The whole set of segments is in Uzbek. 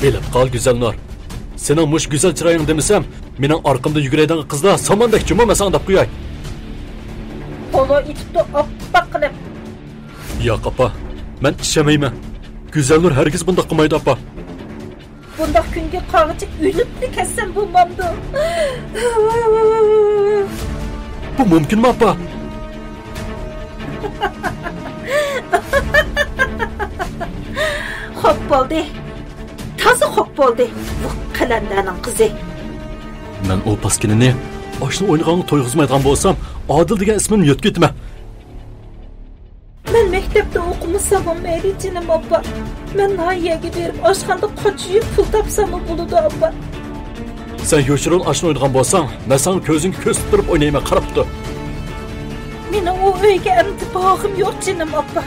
Bilib qol Güzelnur. Sening mush güzel chiroying demisam, mening orqamda yuguraydigan qizlar samandek jumamasang deb qo'yay. Polo itibdi oppoq qilib. Yo'q apa, men ishamayman. Güzelnur hargiz bunday qilmaydi apa. Bundaq kunga qog'ich o'libdi kessam bo'lmamdi. Bu mumkinmi apa? Xo'p bo'ldi. Toza xo'p bo'ldi. Bu qalandaning qizi. Men o paskinini oshni o'ynag'anni to'yg'izmaydigan bo'lsam, Odil degan ismimni yutib ketma. Men maktabda o'qimasam mayli jinim oppa. Men nahiyaga berib oshxonada qochib pul topsam bo'ladi oppa. Sen yo'shirun oshni o'ynagan bo'lsang, men sen ko'zingga ko'z tutib o'ynayman, qarab tur. Mening o uyga intibog'im yo'q jinim oppa.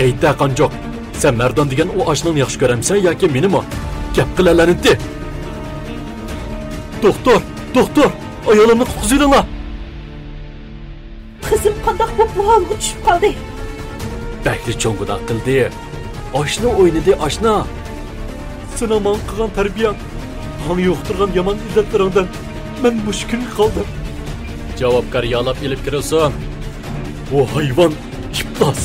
Ayta qanjoq. Sen Merdan degan o oshni yaxshi ko'ramsan yoki menimi? Gap qilalarenti. Doktor, ayolimni qutqizinglar. Qizim qandoq bu holga tushib qoldi? Bakli cho'ng'uda qildi. Oshni o'ynadi, oshna. Sinaman qilgan tarbiyam, ham yo'qtirgan yomon illatlaringdan men mushkul qoldim. Javobgar yalab elib kirasan. O hayvon iflos.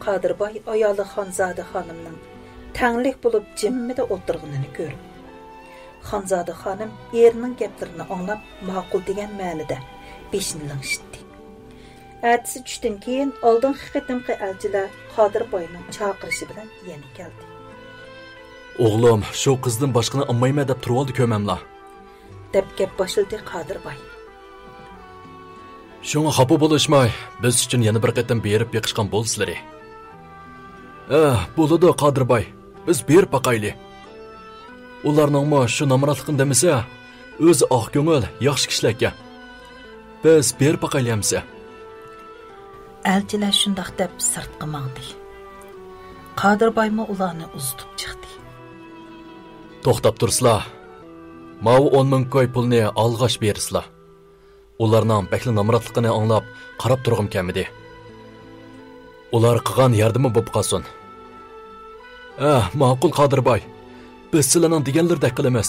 Qadirboy ayoli Xonzoda xonimning tanglik bo'lib jimmida o'tirganini ko'rib, Xonzoda xonim erining gaplarini anglab, ma'qul degan ma'nida beshini lingshitdi. Ertasi tushdan keyin oldingi qitimqi elchilar Qadirboyning chaqirishi bilan yana keldi. O'g'lim, shu qizdan boshqani olmayman deb turib oldi ko'mamla. Deb gap boshladi Qadirboy. Şuna xafa bo'lishmay, biz uchun yana bir qatam berib yiqishgan bo'lsizlar. Bo'ladi Qadirboy. Biz berib baqayli. Ularning shu namratligini demasa, o'zi oq ko'ngil, yaxshi kishilarga. Biz berib baqaylaymiz. Elchilar shundoq deb sirtqa mangdi. Qadirboymi ularni uzitib chiqdi. To'xtab tursizlar. Mavi 10 ming koy pulni alg'ash bersizlar. Ularning bakli namratligini anglab, qarab turg'im kelmadi. Ular qilgan yordami bo'lib qolsin. Ma'qul Qadirboy. Biz sizlarning deganlaridek qilamiz.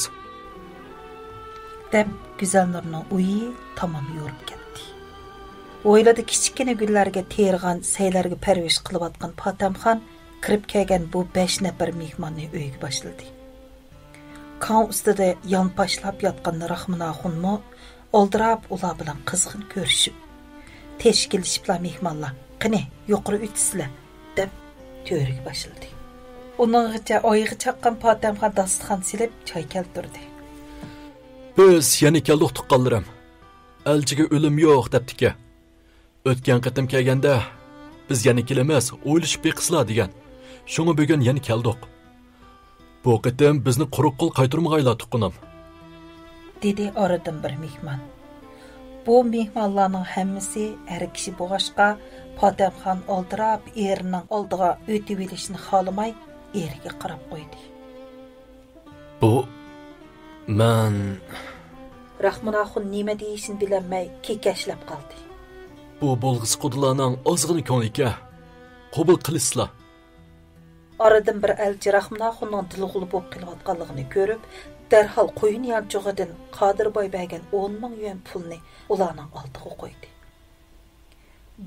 Deb Güzelnurning uyi tamom yo'rib ketdi. O'yladi kichkina gullarga terg'an, saylarga parvish qilayotgan Potamxon kirib kelgan bu 5 nafar mehmonni uyga boshladi. Kon ustida yonpashlab yotgan Rahmonaxonmi oldirab ular bilan qizg'in ko'rishib, teshkilishiblar mehmonlar, qani yuqori o'tisizlar deb to'riga boshladi. Uningcha oyig'i chaqqan Potamxon dasturxon silib choy keltirdi. Biz yana keldik tuqqanlarim. Elchiga o'lim yo'q debdiki. O'tgan qatim kelganda biz yana kelamiz, o'ylashib beqislar degan. Shunga bugun yana keldik. Bu qatim bizni quruq qo'l qaytarmag'aylar tuqqanim. Dedi oradan bir mehmon. Bu mehmonlarning hammasi har kishi bo'g'ashqa Potamxon oldirab erining oldiga o'tib olishni xohlamay eriga qarab qo'ydi. Bu men Rahmonaxon nima deyishini bilmay kekashlab qoldi. Bu bo'lg'is qudilarning ozg'ini ko'ngliga qabul qilishlar. Oradan bir elchi Rahmonaxonning dilg'uli bo'lib qilayotganligini ko'rib, darhol qo'yin yanchug'idan Qadirboy bergan 10 ming yuan pulni ularning oldiga qo'ydi.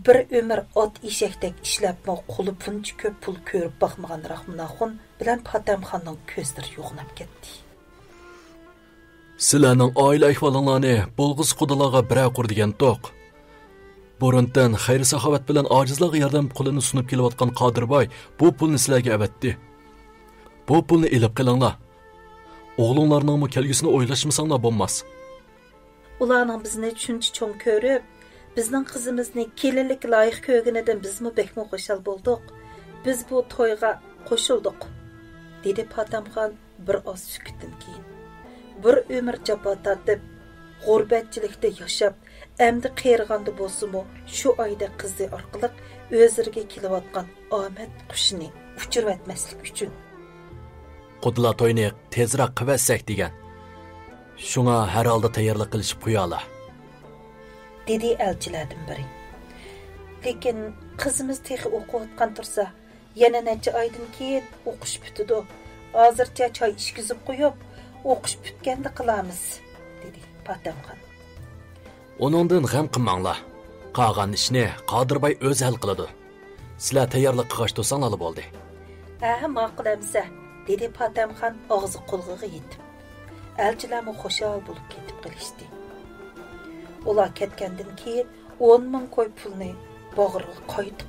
Bir ömür ot eshakdek ishlabmi qo'li buncha ko'p pul ko'rib boqmagan Rahmonaxon bilan Potamxonning ko'zlari yo'qnab ketdi. Sizlarning oila ahvolinglarni bo'lg'is qudilarga biroq qur degan to'q. Burundan xayr-saxovat bilan ojizlarga yordam qo'lini sunib kelayotgan Qadirboy bu pulni sizlarga avatdi. Bu pulni elib qilinglar. O'g'linglarning kelgusini o'ylashmasanglar bo'lmas. Ularning bizni shuncha cho'ng ko'rib, bizning qizimizni kelinlik loyiq ko'rganidan bizmi bekmi qo'shal bo'ldik. Biz bu to'yga qo'shildik, dedi Potamxon bir oz sukutdan keyin. Bir ömür jafo tortib, g'urbatchilikda yashab, endi qeyrg'anda bo'lsa-mu, shu oyda qizi orqali o'ziriga kelayotgan omad qushini uchirib etmaslik uchun Qudlar to'yni tezroq qilsak degan. Şuna her halda tayyorlik qilishib qo'yala. Dedi elçilerden biri. Lekin qizimiz texi o'qiyotgan tursa, yana necha oydan keyin o'qish bitidi. Hozircha choy ishkizib qo'yib, o'qish bitganda qilamiz, dedi Patamxon. Onundan g'am qilmanglar. Qolgan ishni Qodirbay o'zi hal qiladi. Sizlar tayyorlik qilg'ach tursanlar bo'ldi. Ma'qul amsa, dedi Patamxon og'zi qo'lg'iga yetib. Elçilarmi xo'shal bo'lib ketib qilishdi. Ular ketgandan keyin 10 ming qo'y pulni bağırğı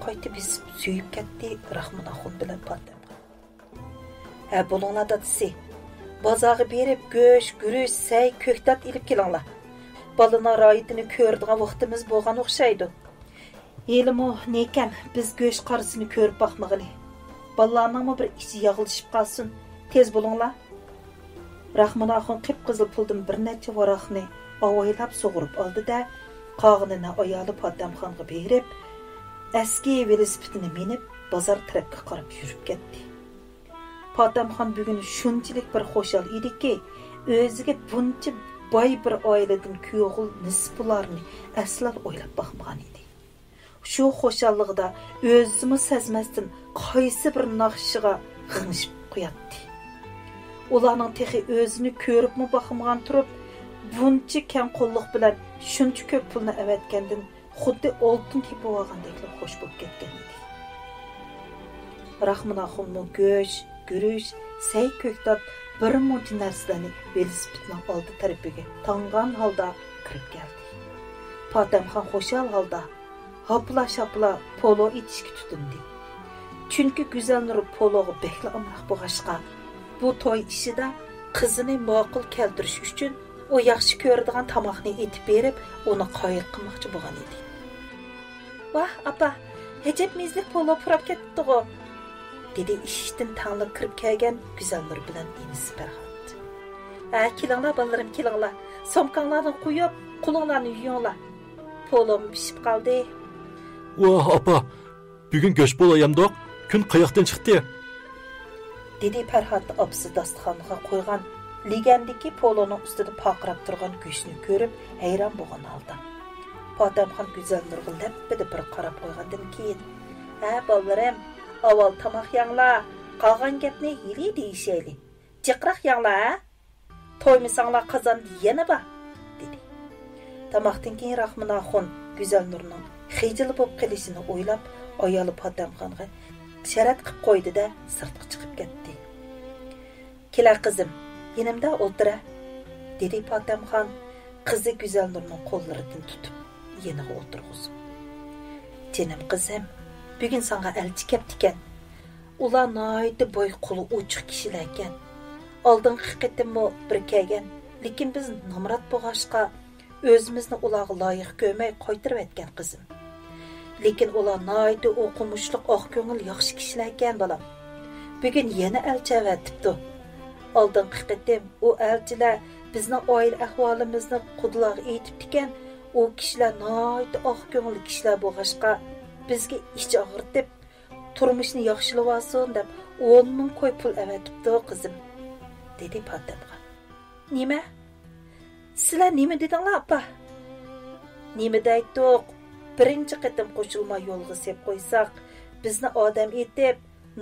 qaytı biz suyup ketdi Rahmonaxon bilan Patamxon. Bulunlar dadisi, bazağı berip göş, gürüş, səy, köktat ilip kelanglar. Balına rayetini kördüğün vaxtımız bolğan oxşaydı. Elimo nekam biz göş qarısını körüp baxmağılı. Balalarının bir içi yağılışıp qalsın, tez bulunlar. Rahmonaxon qip-qızıl puldan bir neçə varaqni avaylab soğurup aldı da qağınını ayalı Patamxonga berip eski velosipedini minib bazar tarafga qarab yurib ketdi. Patamxon bugun shunchalik bir xo'shal ediki, o'ziga buncha boy bir oiladan kuyog'il nisbularni aslan o'ylab baxmagan edi. Shu xo'shalligida o'zini sezmasdan qaysi bir naqshiga g'ingishib qo'yatdi. Ularning texi o'zini ko'ribmi baxmagan turib, buncha keng qo'lliq bilan shuncha ko'p pulni avatgandan xuddi oltin tepib olgandek xo'sh bo'lib ketgan edi. Rahmonaxonning go'sh, gürüş, səy köktat bir muncha narsalarni velosipedning oldi tarafiga tangan holda kirib keldi. Patamxon xo'shal holda hopla-shapla polo etishga tutindi. Chunki Güzel Nur pologa bekla amroq bo'lg'ashqa, bu to'y ishida qizini ma'qul keltirish uchun o yaxshi ko'radigan tamoqni etib berib, uni qoyil qilmoqchi bo'lgan edi. Vah, apa, hejab mizlik polo purab ketdi-ku, dedi ishdan tanlab kirib kelgan Güzel Nur bilan inisi Farhod. Kelinglar balalarim, kelinglar. Somkanglarni qo'yib, qo'linglarni yuvinglar. Polom pishib qoldi. Vah, apa, bugun go'sht bo'layamdoq, kun qayoqdan chiqdi? Dedi Farhod opsi dasturxonga qo'ygan legandagi poloning ustida paqirab turgan go'shtni ko'rib, hayron bo'lgan holda. Patamxon Güzel Nurga lappida bir qarab qo'ygandan keyin, balalarim, avval tamoq yanglar, qolgan gapni yili deyishayli. Jiqroq yanglar, to'ymisanglar qozon yana bor, dedi. Tamoqdan keyin Rahmonaxon Güzel Nurning xijil bo'lib qilishini o'ylab, ayoli Patamxonga sharat qilib qo'ydi-da, sirtga chiqib ketdi. "Kela qizim, yanimda o'tira", dedi Patamxon qizi Güzel Nurning qo'llaridan tutib, yeniga o'tirg'izib. "Jinim qizim, bugun senga elchi keptikan. Ular noyda boy quli ochiq kishilar ekan. Oldingi qitimmo bir kelgan, lekin biz nomrat bo'lg'ashqa o'zimizni ularga loyiq ko'rmay qaytirib etgan qizim. Lekin ular noyda o'qimishliq oq ko'ngil yaxshi kishilar ekan bolam. Bugun yana elchi avatibdi. Oldingi qitim u elchilar bizning oila ahvolimizni qudularga aytib ekan, u kishilar noyda oq ko'ngil kishilar bo'lg'ashqa bizga ich og'ritib, turmushni yaxshilab deb 10 ming qo'y pul avatibdi qizim, dedi Patamxon. "Nima? Sizlar nima dedinglar, apa?" "Nima deydik? Birinchi qitim qo'shilma yo'lga sep qo'ysak, bizni odam etib,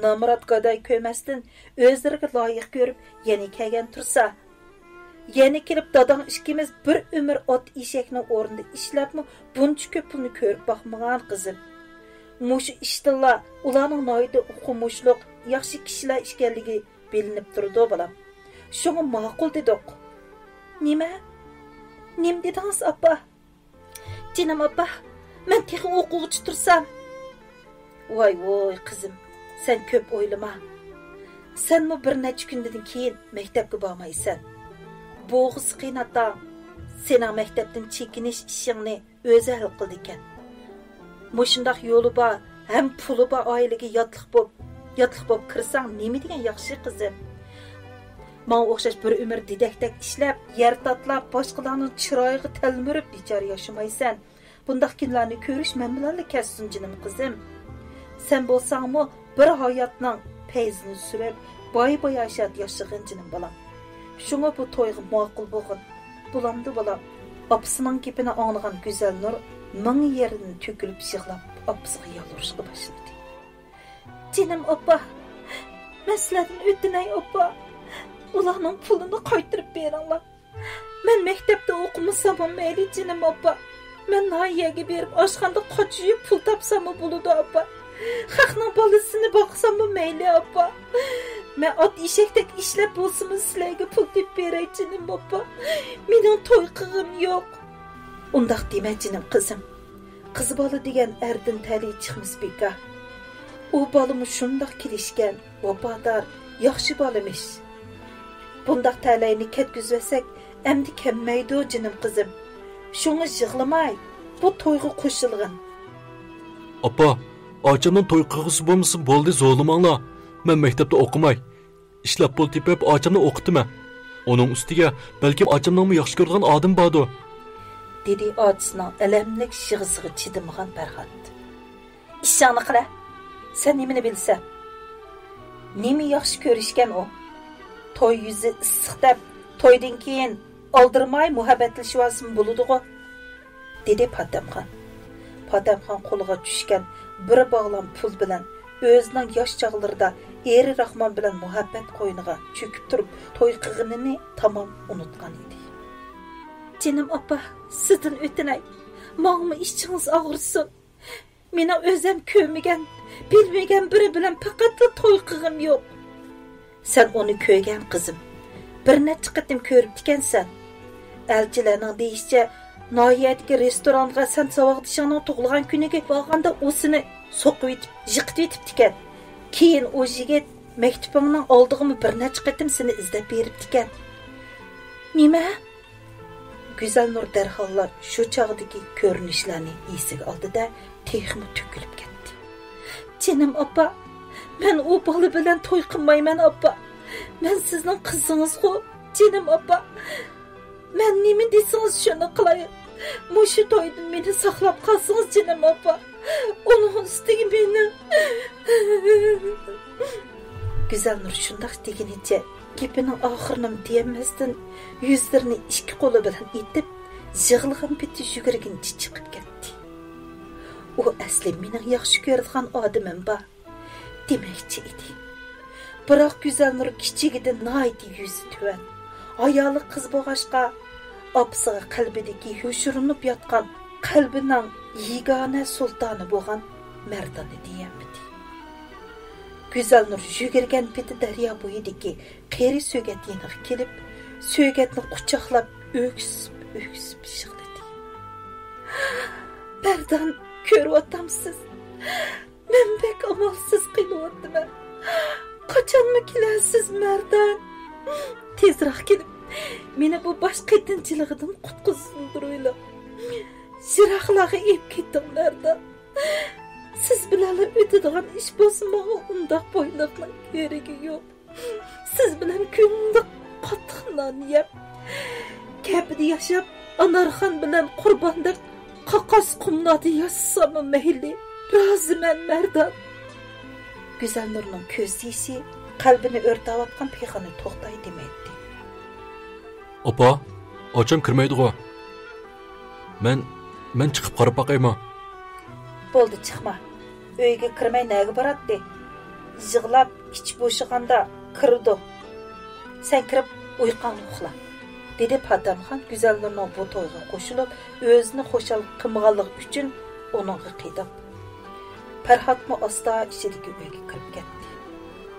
nomrat goday ko'masdan o'zlariga loyiq ko'rib, yana kelgan tursa, yana kelib dadang ikkimiz bir umr ot eshakning o'rnida ishlabmi, buncha ko'p pulni ko'rib baxmagan qizim. Mushu ishtilla ularning noyda o'qimishliq, yaxshi kishilar ekanligi bilinib turdi bolam. Shunga ma'qul dedik." "Nima? Nim dedingiz, apa?" "Jinim apa, men texi o'quvchi tursam." "Voy qizim, sen ko'p o'ylama. Senmi bir necha kundan keyin maktabga bormaysan. Bo'g'is qiynatda sening maktabdan chekinish ishingni o'zi hal qildi ekan. Mushundaq yo'li bor, ham puli bor oilaga yotliq bo'lib kirsang nima degan yaxshi qizim. Manga o'xshash bir umr didakdak ishlab, yer tatlab, boshqalarning chiroyiga talmurib bichar yashamaysan. Bundaq kunlarni ko'rish men bilan kessin jinim qizim. Sen bo'lsangmi bir hayotning peyzini surib, boy-boy yashab yashagan jinim bolam. Shunga bu to'yga ma'qul bo'lgan bulamdı balam. Apısının gepini anlagan Güzel Nur ming yeridan tökülüp yig'lab apısıga yalvarışga başladı. Canım opa, mesledan o'tinay opa. Ularning pulini qaytarib beringlar. Men maktabda o'qimasam mayli canım opa. Men nahiyaga berib oshxonada qochib pul topsam bo'ladi opa. Xalqning bolasini boqsam mayli opa. Men ot eshakdek ishlab bo'lsin sizlarga pul deb beray canım opa. Mening to'y qilg'im yo'q. Undaq dema canım qizim. Qiz bola degan erdan tali chiqmas beka. U balımı şundaq kelishgan, vafodor, yaxshi bolamish. Bundaq talayni ketkizvesek, emdi kelmaydi canım qizim. Şunu yig'lamay, bu to'yga qo'shilgin. Apa, acamdan to'y qilg'isi bo'lmasin bo'ldi zo'limanglar. Men maktabda o'qimay, ishlab pul tepib acamni o'qitman. Onun ustiga balki acamdan yaxshi ko'rgan odam bordi. Dedi acısının alamlik yig'isiga chidamagan Farhod. İşini qila. Sen nimini bilsen? Nimi yaxshi ko'rishgan o? To'y yuzi issiq deb, to'ydan keyin aldırmay muhabbatlashib olsin bo'ladi-ku, dedi Patamxon. Patamxon qo'liga tushgan bir bog'lam pul bilan o'zining yosh chog'larida eri Rahmon bilan muhabbat qo'yniga cho'kib turib to'y qilganini tamom unutgan edi. Canım opa, sizdan o'tinay. Menga ishingiz og'irsin. Meni o'zim ko'rmagan, bilmagan biri bilan faqat to'y qilg'im yo'q. Sen onu ko'rgan qizim. Bir necha qatim ko'rib ekansan. Elchilarning deyishicha, noyatga restoranga sen savaqdishingning tug'ilgan kuniga borganda o'sini so'qib etib, yiqitib etib ekan. Keyin o yigit maktubimning oldig'imi bir necha qatim seni izlab berib ekan. Nima? Güzel Nur derhalla şu çağdaki ko'rinishlarni esiga oldida texmi to'kilib ketdi. Canım opa, men o bola bilan to'y qilmayman opa. Men sizning qizingiz-ku, canım opa. Men nima desangiz shuni qilay. Mushu to'ydan meni saqlab qolsangiz canım opa. Onun ustiga meni. Güzel Nur shundoq degenicha gapini oxirini deymasdan yuzlarini ikki qo'li bilan etib, yig'ilgan biti yugurgincha chiqib ketdi. U asli mening yaxshi ko'radigan odamim bor demoqchi edi. Biroq Güzel Nur kichigidan noyati yuzi tuvan, ayoli qiz bo'lg'achqa opasiga qalbidagi yoshirinib yotgan qalbining yegona sultoni bo'lgan mardoni deyamidi. Güzel Nur yugurgan peti daryo bo'yidagi qeri so'gat yeniga kelib, so'gatni quchoqlab o'ksib yig'ladi. Mardon, ko'ryapsiz. Men bek amalsiz qilyapman. Qachonmi kelasiz Mardon? Tezroq kelib, meni bu bosh qaytinchiligidan qutqizsindiraylar. Shiroqlarga ep ketdim Mardon. Siz bilan o'tadigan ish bo'lsa, menga undaq boyliqning keragi yo'q. Siz bilan kunda qattiq non yeb, kabida yashab, Anarxon bilan qurbondek qaqas qumlarda yashasam mayli. Roziman Mardon. Güzel Nurning ko'z yoshi qalbini o'rtayotgan peyxoni to'xtay demaydi. Opa, ocham kirmaydi-ku. Men chiqib qarab boqayman. Bo'ldi, chiqma. Uyga kirmay nega boradi? Yig'lab ich bo'shig'anda kirdi. Sen kirib uyqan uxla, dedi Patamxon Güzel Nurning bu to'yga qo'shilib, o'zini xo'shal qilmaganlik uchun uningga qidib. Farhodmi asta ichidagi uyga kirib ketdi.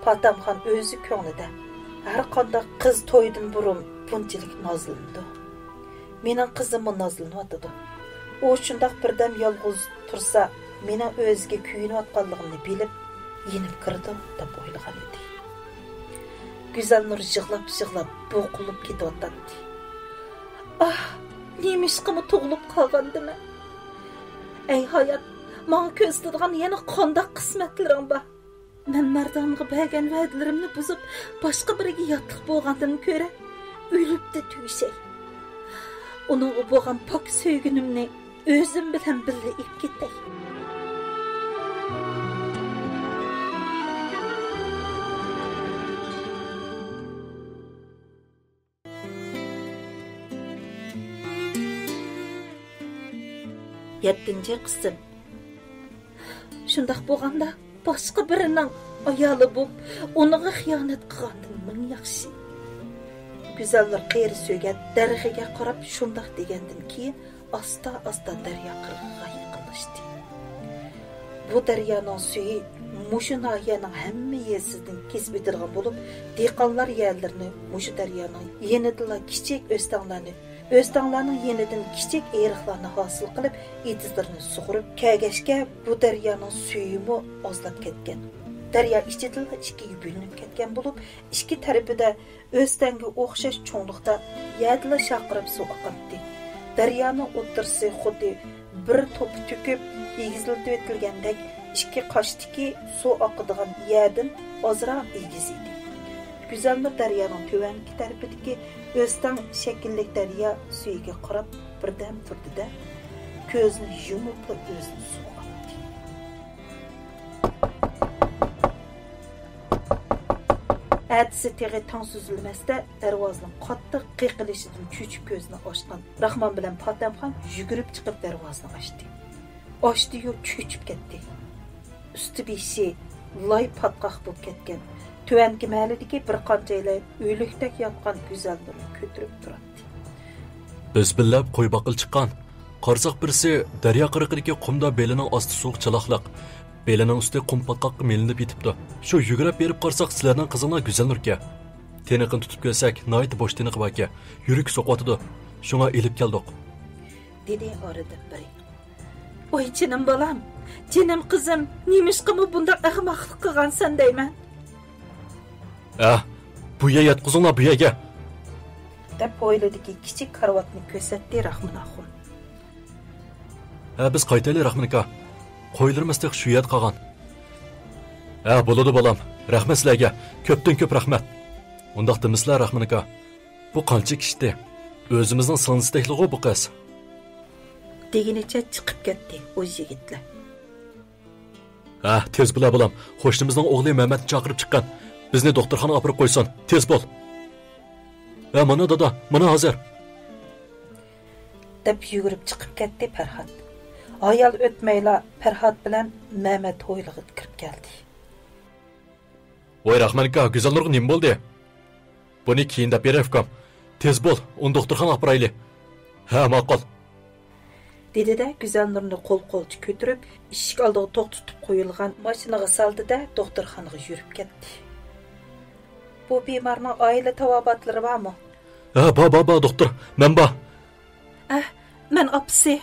Patamxon o'zi ko'nglida har qanday qiz to'ydan burun bunchalik nozlandi. Mening qizimni nozlanyotdi. O shundoq birdam yolg'iz tursa, meni o'ziga kuyinayotganligimni bilib, yenib kirdi deb o'ylagan edi. Güzel Nur yig'lab bo'qilib ketayotdi. Ah, nemishqimi tug'ilib qolgandimi? Ey hayot, menga ko'zladigan yana qanday qismatlaring bor. Men Mardonga bergan va'dalarimni buzib, boshqa biriga yotliq bo'lgandan ko'ra, o'libdi tuyshay. Uning bo'lgan pok sevginimni o'zim bilan birga ep ketay. 7-ci qism. Şundaq bolğanda başqa birining ayoli bo'lib, uninga xiyonat qilgandan ming yaxshi. Güzəllər qeyri söygən dərəxiga qarab şundaq degandan keyin asta-asta daryo qirg'iga yaqinlashdi. Bu daryoning suyi mushu nahiyaning hamma yersidan kesib o'tilgan bo'lib, dehqonlar yerlarini mushu daryoning yenidila kichik o'stanglarning yenidan kichik eriqlarni hosil qilib, etizlarini sug'urib, kagashga bu daryoning suyimi ozlab ketgan. Daryo ichidagi ikkiga bo'linib ketgan bo'lib, ikki tarafida o'stanga o'xshash cho'nglikda yadila shaqirib suv oqatdi. Daryoning o'tirisi xuddi bir to'p to'kib egizilib o'tilgandek ikki qoshdiki suv oqadigan yerdan ozroq egiz edi. Güzəllər daryoning tövənki tarafidagi o'stang shakllik daryo suyiga qarab birdan turdi-da, ko'zini yumib o'zini suv otdi. Әтісі теғи таң сүзілмәсті дәрвазының қатты қиқылышыдың чөчіп көзіні ашқан. Рахман білән Патамхан жүгіріп чықып дәрвазını ашты. Ашты ю чөчіп кетті. Үсті бейші лай патқақ болып кеткен. Төвәнгі мәлідегі бір қанчайлай өйліктек ятқан güzəllərini көтіріп тұратты. Biz billab qo'y baqil chiqqan. Qarsaq birisi daryo qirg'idagi qumda belining osti suv chilaqliq. Belining usti qum patqaqqa melinib yetibdi. Shu yugurib berib qarsak sizlarning qizinglar Güzəlnurga. Teniqini tutib ko'rsak, noyit bo'sh teniqi bor ekan. Yurak so'qotidi. Shunga elib keldik. Dedi oradan biri. Voy jinim bolam, jinim qizim, nemishqimi bundaq ahmoqlik qilgansan deyman. Bu yer yatqizinglar bu yerga. Deb o'yladiki kichik karvatni ko'rsatdi Rahmon axun. Biz qaytaylik Rahmon aka. Qo'yilmasdik shu yer qolgan. Bo'ladi bolam. Rahmat sizlarga. Ko'pdan ko'p rahmat. Undaq demisizlar Rahmon aka. Bu qancha kishdi? O'zimizning singisdeklig'i bu qiz. Deginicha chiqib ketdi o yigitlar. Tez bo'la bolam. Qo'shnimizning o'g'li Mehmetni chaqirib chiqqan. Bizni doktorxonaga olib qo'ysin. Tez bo'l. Mana dada, mana hozir. Deb yugurib chiqib ketdi Farhod. Ayal o'tmayla Farhod bilan Mehmet hoylig'iga kirib keldi. Voy Rahmon aka, Güzəlnurga nima bo'ldi? Buni keyin deb berafkam. Tez bo'l, uni doktorxonaga olib boraylik. Ma'qul. Dedi-de Güzəlnurni qo'l-qo'lchi ko'tarib, eshik oldiga to'xtatib qo'yilgan mashinaga soldi-da doktorxonaga yurib ketdi. Bu bemorning oila tavobatlari bormi? Ba doktor, men bor. Men opsi.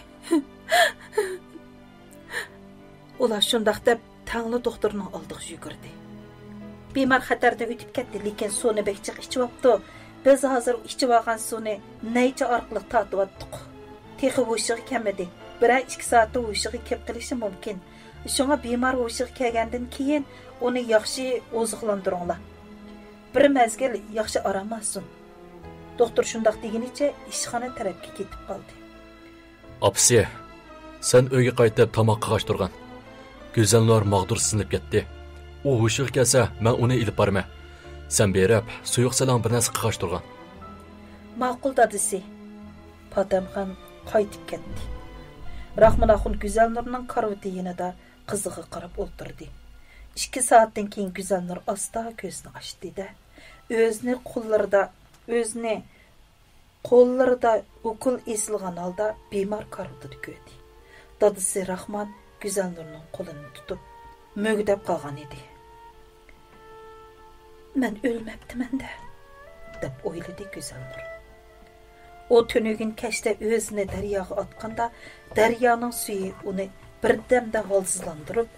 Ular shundaq deb tangli doktorning oldiga yugurdi. Bemor xatardan o'tib ketdi, lekin suvni bekchiq ichib olibdi. Biz hozir ichib olgan suvni naycha orqali tatib otdik. Texi hushiga kelmadi. 1-2 soatda hushiga kelib qilishi mumkin. Shunga bemor hushiga kelgandan keyin uni yaxshi oziqlantiringlar. Bir mezgil yaxshi orom olsin. Doktor shundaq degunicha ishxona tarafga ketib qoldi. Opsi, sen uyga qaytib tomoqqa qashtirgan. Güzəlnur mag'dur sinib ketdi. U hushiga kelsa, men uni ilib borman. Sen berib, suyuq salang bir narsa qashtirgan. Ma'qul dadisi. Patamxon qaytib ketdi. Rahmon axun Güzəlnurning karvati yanida qiziga qarab o'tirdi. 2 soatdan keyin Güzəlnur asta ko'zini ochdi-da, o'zini qo'llarida ukul esilgan holda bemor karvatida ko'rdi. Dadisi Rahmon Güzəlnurning qo'lini tutib mo'gdab qolgan edi. Men o'lmabdiman-da, deb o'yladi Güzəlnur. O tönügün kashda o'zini daryoga otganda, daryoning suyi uni birdamda holsizlantirib,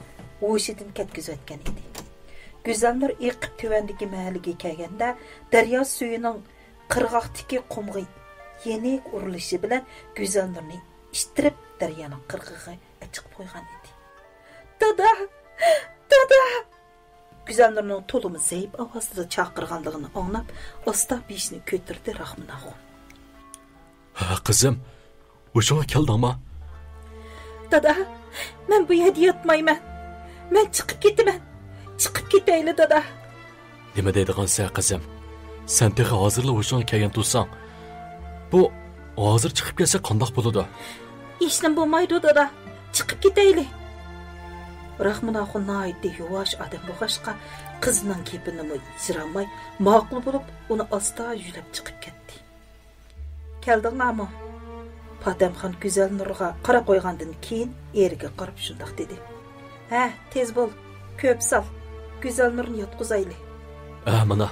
o'shidan ketkizayotgan edi. Güzəlnur eqib tövəndagi mahalliga kelganda, daryo suyining qirg'oqdagi qumga yenik urilishi bilan Güzəlnurni ishtirib daryoning qirg'iga chiqib qo'ygan edi. Dada! Güzəlnurning to'limi zayib ovozda chaqirganligini anglab, asta beshini ko'tardi Rahmon axun. Qizim, o'shunga keldingmi? Dada, men bu yerda yotmayman. Men chiqib ketaman. Chiqib ketayli dada. Nima deydigansan qizim? Sen hozirla o'shunga kelgan tursan. Bu hozir chiqib kelsa qandoq bo'ladi? İşlim bo'lmaydi dada. Chiqib ketayli. Rahmonaxon naiti yuvash adam bo'lg'ashqa qizning kepini ijramay ma'qul bo'lib, uni asta yurib chiqib ketdi. Keldinglarmi? Patamxon Güzel Nurga qara qo'ygandan keyin eriga qarab shundoq dedi. Ha, tez bo'l, ko'p sal. Güzel Nurni yotqizayli. Mana.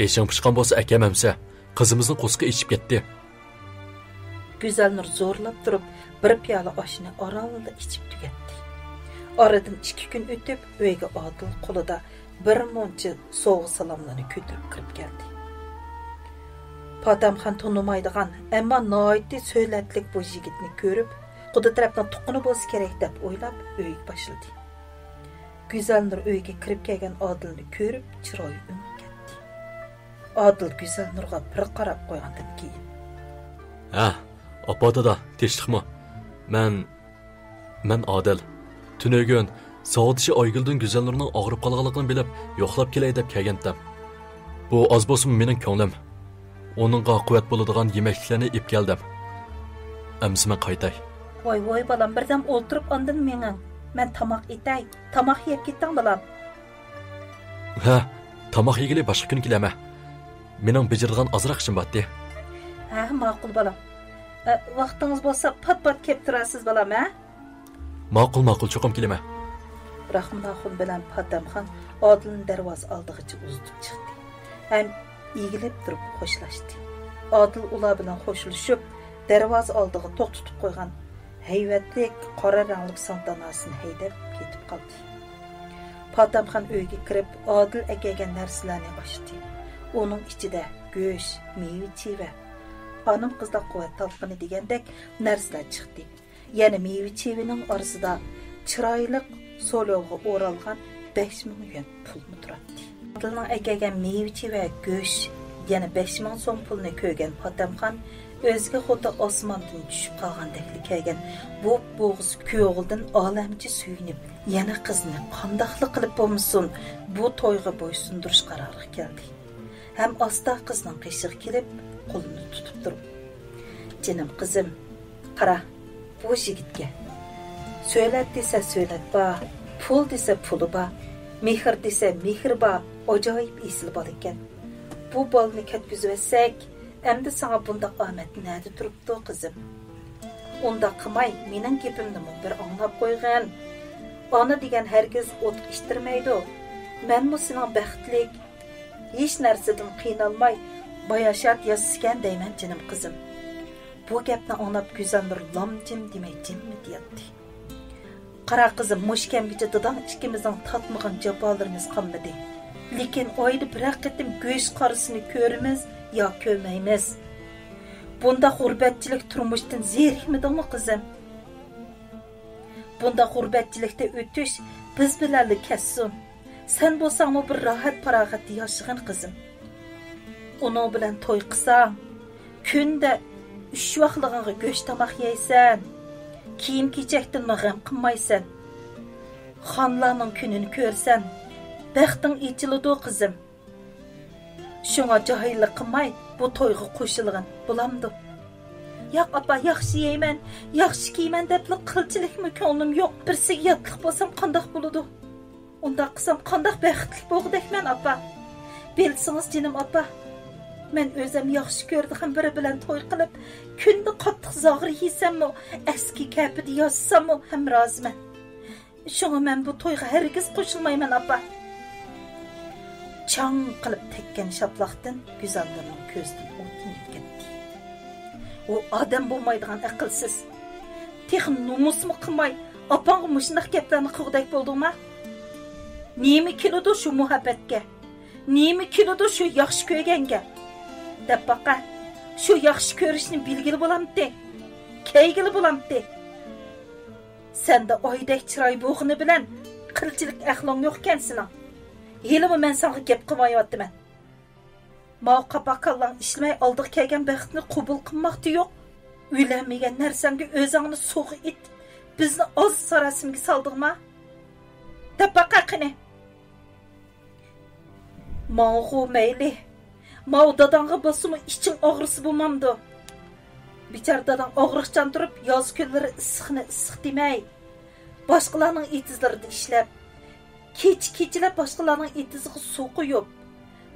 Eshing pishqan bo'lsa akamamsa, qizimizni qo'sqa ichib ketdi. Güzel Nur zo'rlab turib, bir piyola oshni oralida ichib tugatdi. Oradan 2 kun o'tib, uyga Odil qo'lida bir muncha so'g'i salomlarni ko'tarib kirib keldi. Patamxon tonimaydigan, ammo noiti so'latlik bu yigitni ko'rib, quda tarafdan tuqquni bo'lsa kerak deb o'ylab, uyga boshladi. Güzel Nur uyga kirib kelgan Odilni ko'rib, chiroyi o'nib ketdi. Odil Güzel Nurga bir qarab qo'ygandan keyin: "Ha, opa dada, tinchlikmi? Men Odil. Tunugun Saodishi Oyguldan Güzel Nurning og'rib qolganligini bilib, yo'qlab kelay deb kelgandim. Bu oz bo'lsin mening ko'nglim. Onunğa quvvat bo'ladigan yemekliklarni ip keldim. Amsi men qaytay." Voy balam, birdan o'ltirib ondan mening. Men tamoq etay. Tamoq yeb ketding balam. Ha, tamoq yegili boshqa kun kelama. Mening bijirgan azroq ishim botdi. Ha, ma'qul balam. Vaqtingiz bo'lsa pat-pat kelib turasiz balam, ha? Ma'qul cho'qim kelama. Rahmonaxon bilan Patamxon Odilning darvoza oldigacha uzib chiqdi. Ham egilib turib xo'shlashdi. Odil ular bilan xo'shlashib, darvoza oldiga to'xtatib qo'ygan hayvatlik qora rangli santanasini haydab ketib qoldi. Patamxon uyga kirib, Odil akagan narsalarni ochdi. Uning ichida go'sht, meva-cheva, xonim qizlar quvvat talqini degandek narsalar chiqdi. Yana meva-chevaning orasida chiroyli so'lovga o'ralgan 5000 yuan pul turibdi. Odilning akagan meva-cheva, go'sht, yana 5000 so'm pulni ko'rgan Patamxon o'ziga xuddi osmondan tushib qolgandek kelgan bu bo'g'iz ko'g'ildan olamchi suyunib, yana qizni qandoqli qilib bo'lmasin bu to'yga bo'ysundirish qaroriga keldi. Ham asta qizning qishig'i kelib, qo'lini tutib turib: "Jinim qizim, qara, bu yigitga so'lat desa so'lat bor, pul desa puli bor, mehr desa mehr bor, ajoyib esil bor ekan. Bu bolni ketkizib endi sana bunda omad nada turibdi qizim. Unda qilmay, mening gapimni bir anglab qo'ygan. Ona degan hargiz o't ishtirmaydi. Men bu sening baxtlik, hech narsadan qiynalmay bayashat yaskan deyman jinim qizim." Bu gapni anglab Güzel Nur lomjim demay jimmi deyapti. "Qara qizim, mushkamgacha dadam ikkimizning tatmagan jafolarimiz qolmadi. Lekin oyda bir qitim go'sht qarisini ko'rimiz yo ko'rmaymiz. Bunda g'urbatchilik turmushdan zerikmidingmi qizim? Bunda g'urbatchilikda o'tish biz bilan kessin. Sen bo'lsangmi bir rohat farog'atda yashag'in qizim. Uning bilan to'y qilsang, kunda 3 vaqtlig'iga go'sht tomoq yeysan, kiyim kechakdan g'am qilmaysan. Xonlarning kunini ko'rsan, baxting ichiladi qizim. Şuna cahillik qilmay, bu to'yga qo'shilgan bo'lamdi. Yo'q apa, yaxshi yeyman, yaxshi kiyman deb qilchilikmi ko'nglim yo'q. Birsiga yotliq bo'lsam qandoq bo'ladi? Unda qilsam qandoq baxtli bo'lg'dekman apa. Bilsangiz jinim apa, men o'zim yaxshi ko'rdigan biri bilan to'y qilib, kunda qattiq zog'ir yeysammi, eski kapida yozsammi ham roziman. Shunga men bu to'yga hargiz qo'shilmayman apa. Çang qilib tekkan shaplaqdan Güzel Nurning ko'zidan o't ketdi. U odam bo'lmaydigan aqlsiz. Texn nomusmi qilmay, opangga mushunday gaplarni qilg'dak bo'ldingmi? Nima keladi shu muhabbatga? Nima keladi shu yaxshi ko'rganga? Deb baqa, shu yaxshi ko'rishni bilgili bo'lamdi. Keygili bo'lamdi. Senda oydek chiroy bo'g'ini bilan qilchilik aqling yo'q ekansan. Yelimi men sana gap qilmayapman. Mavqa bakallan ishlamay oldiq kelgan baxtni qabul qilmoqti yo'q. Uylanmagan narsangga o'zingni so'g'i it. Bizni oz sarasimga soldingmi? Deb baqa qini. Ma'g'u mayli. Ma'u dadangga bosimi iching og'risi bo'lmamdi. Bichar dadam og'riqchan turib, yoz kunlari issiqni issiq demay, boshqalarning etizlarida ishlab, kechalab boshqalarning etiziga suv quyib,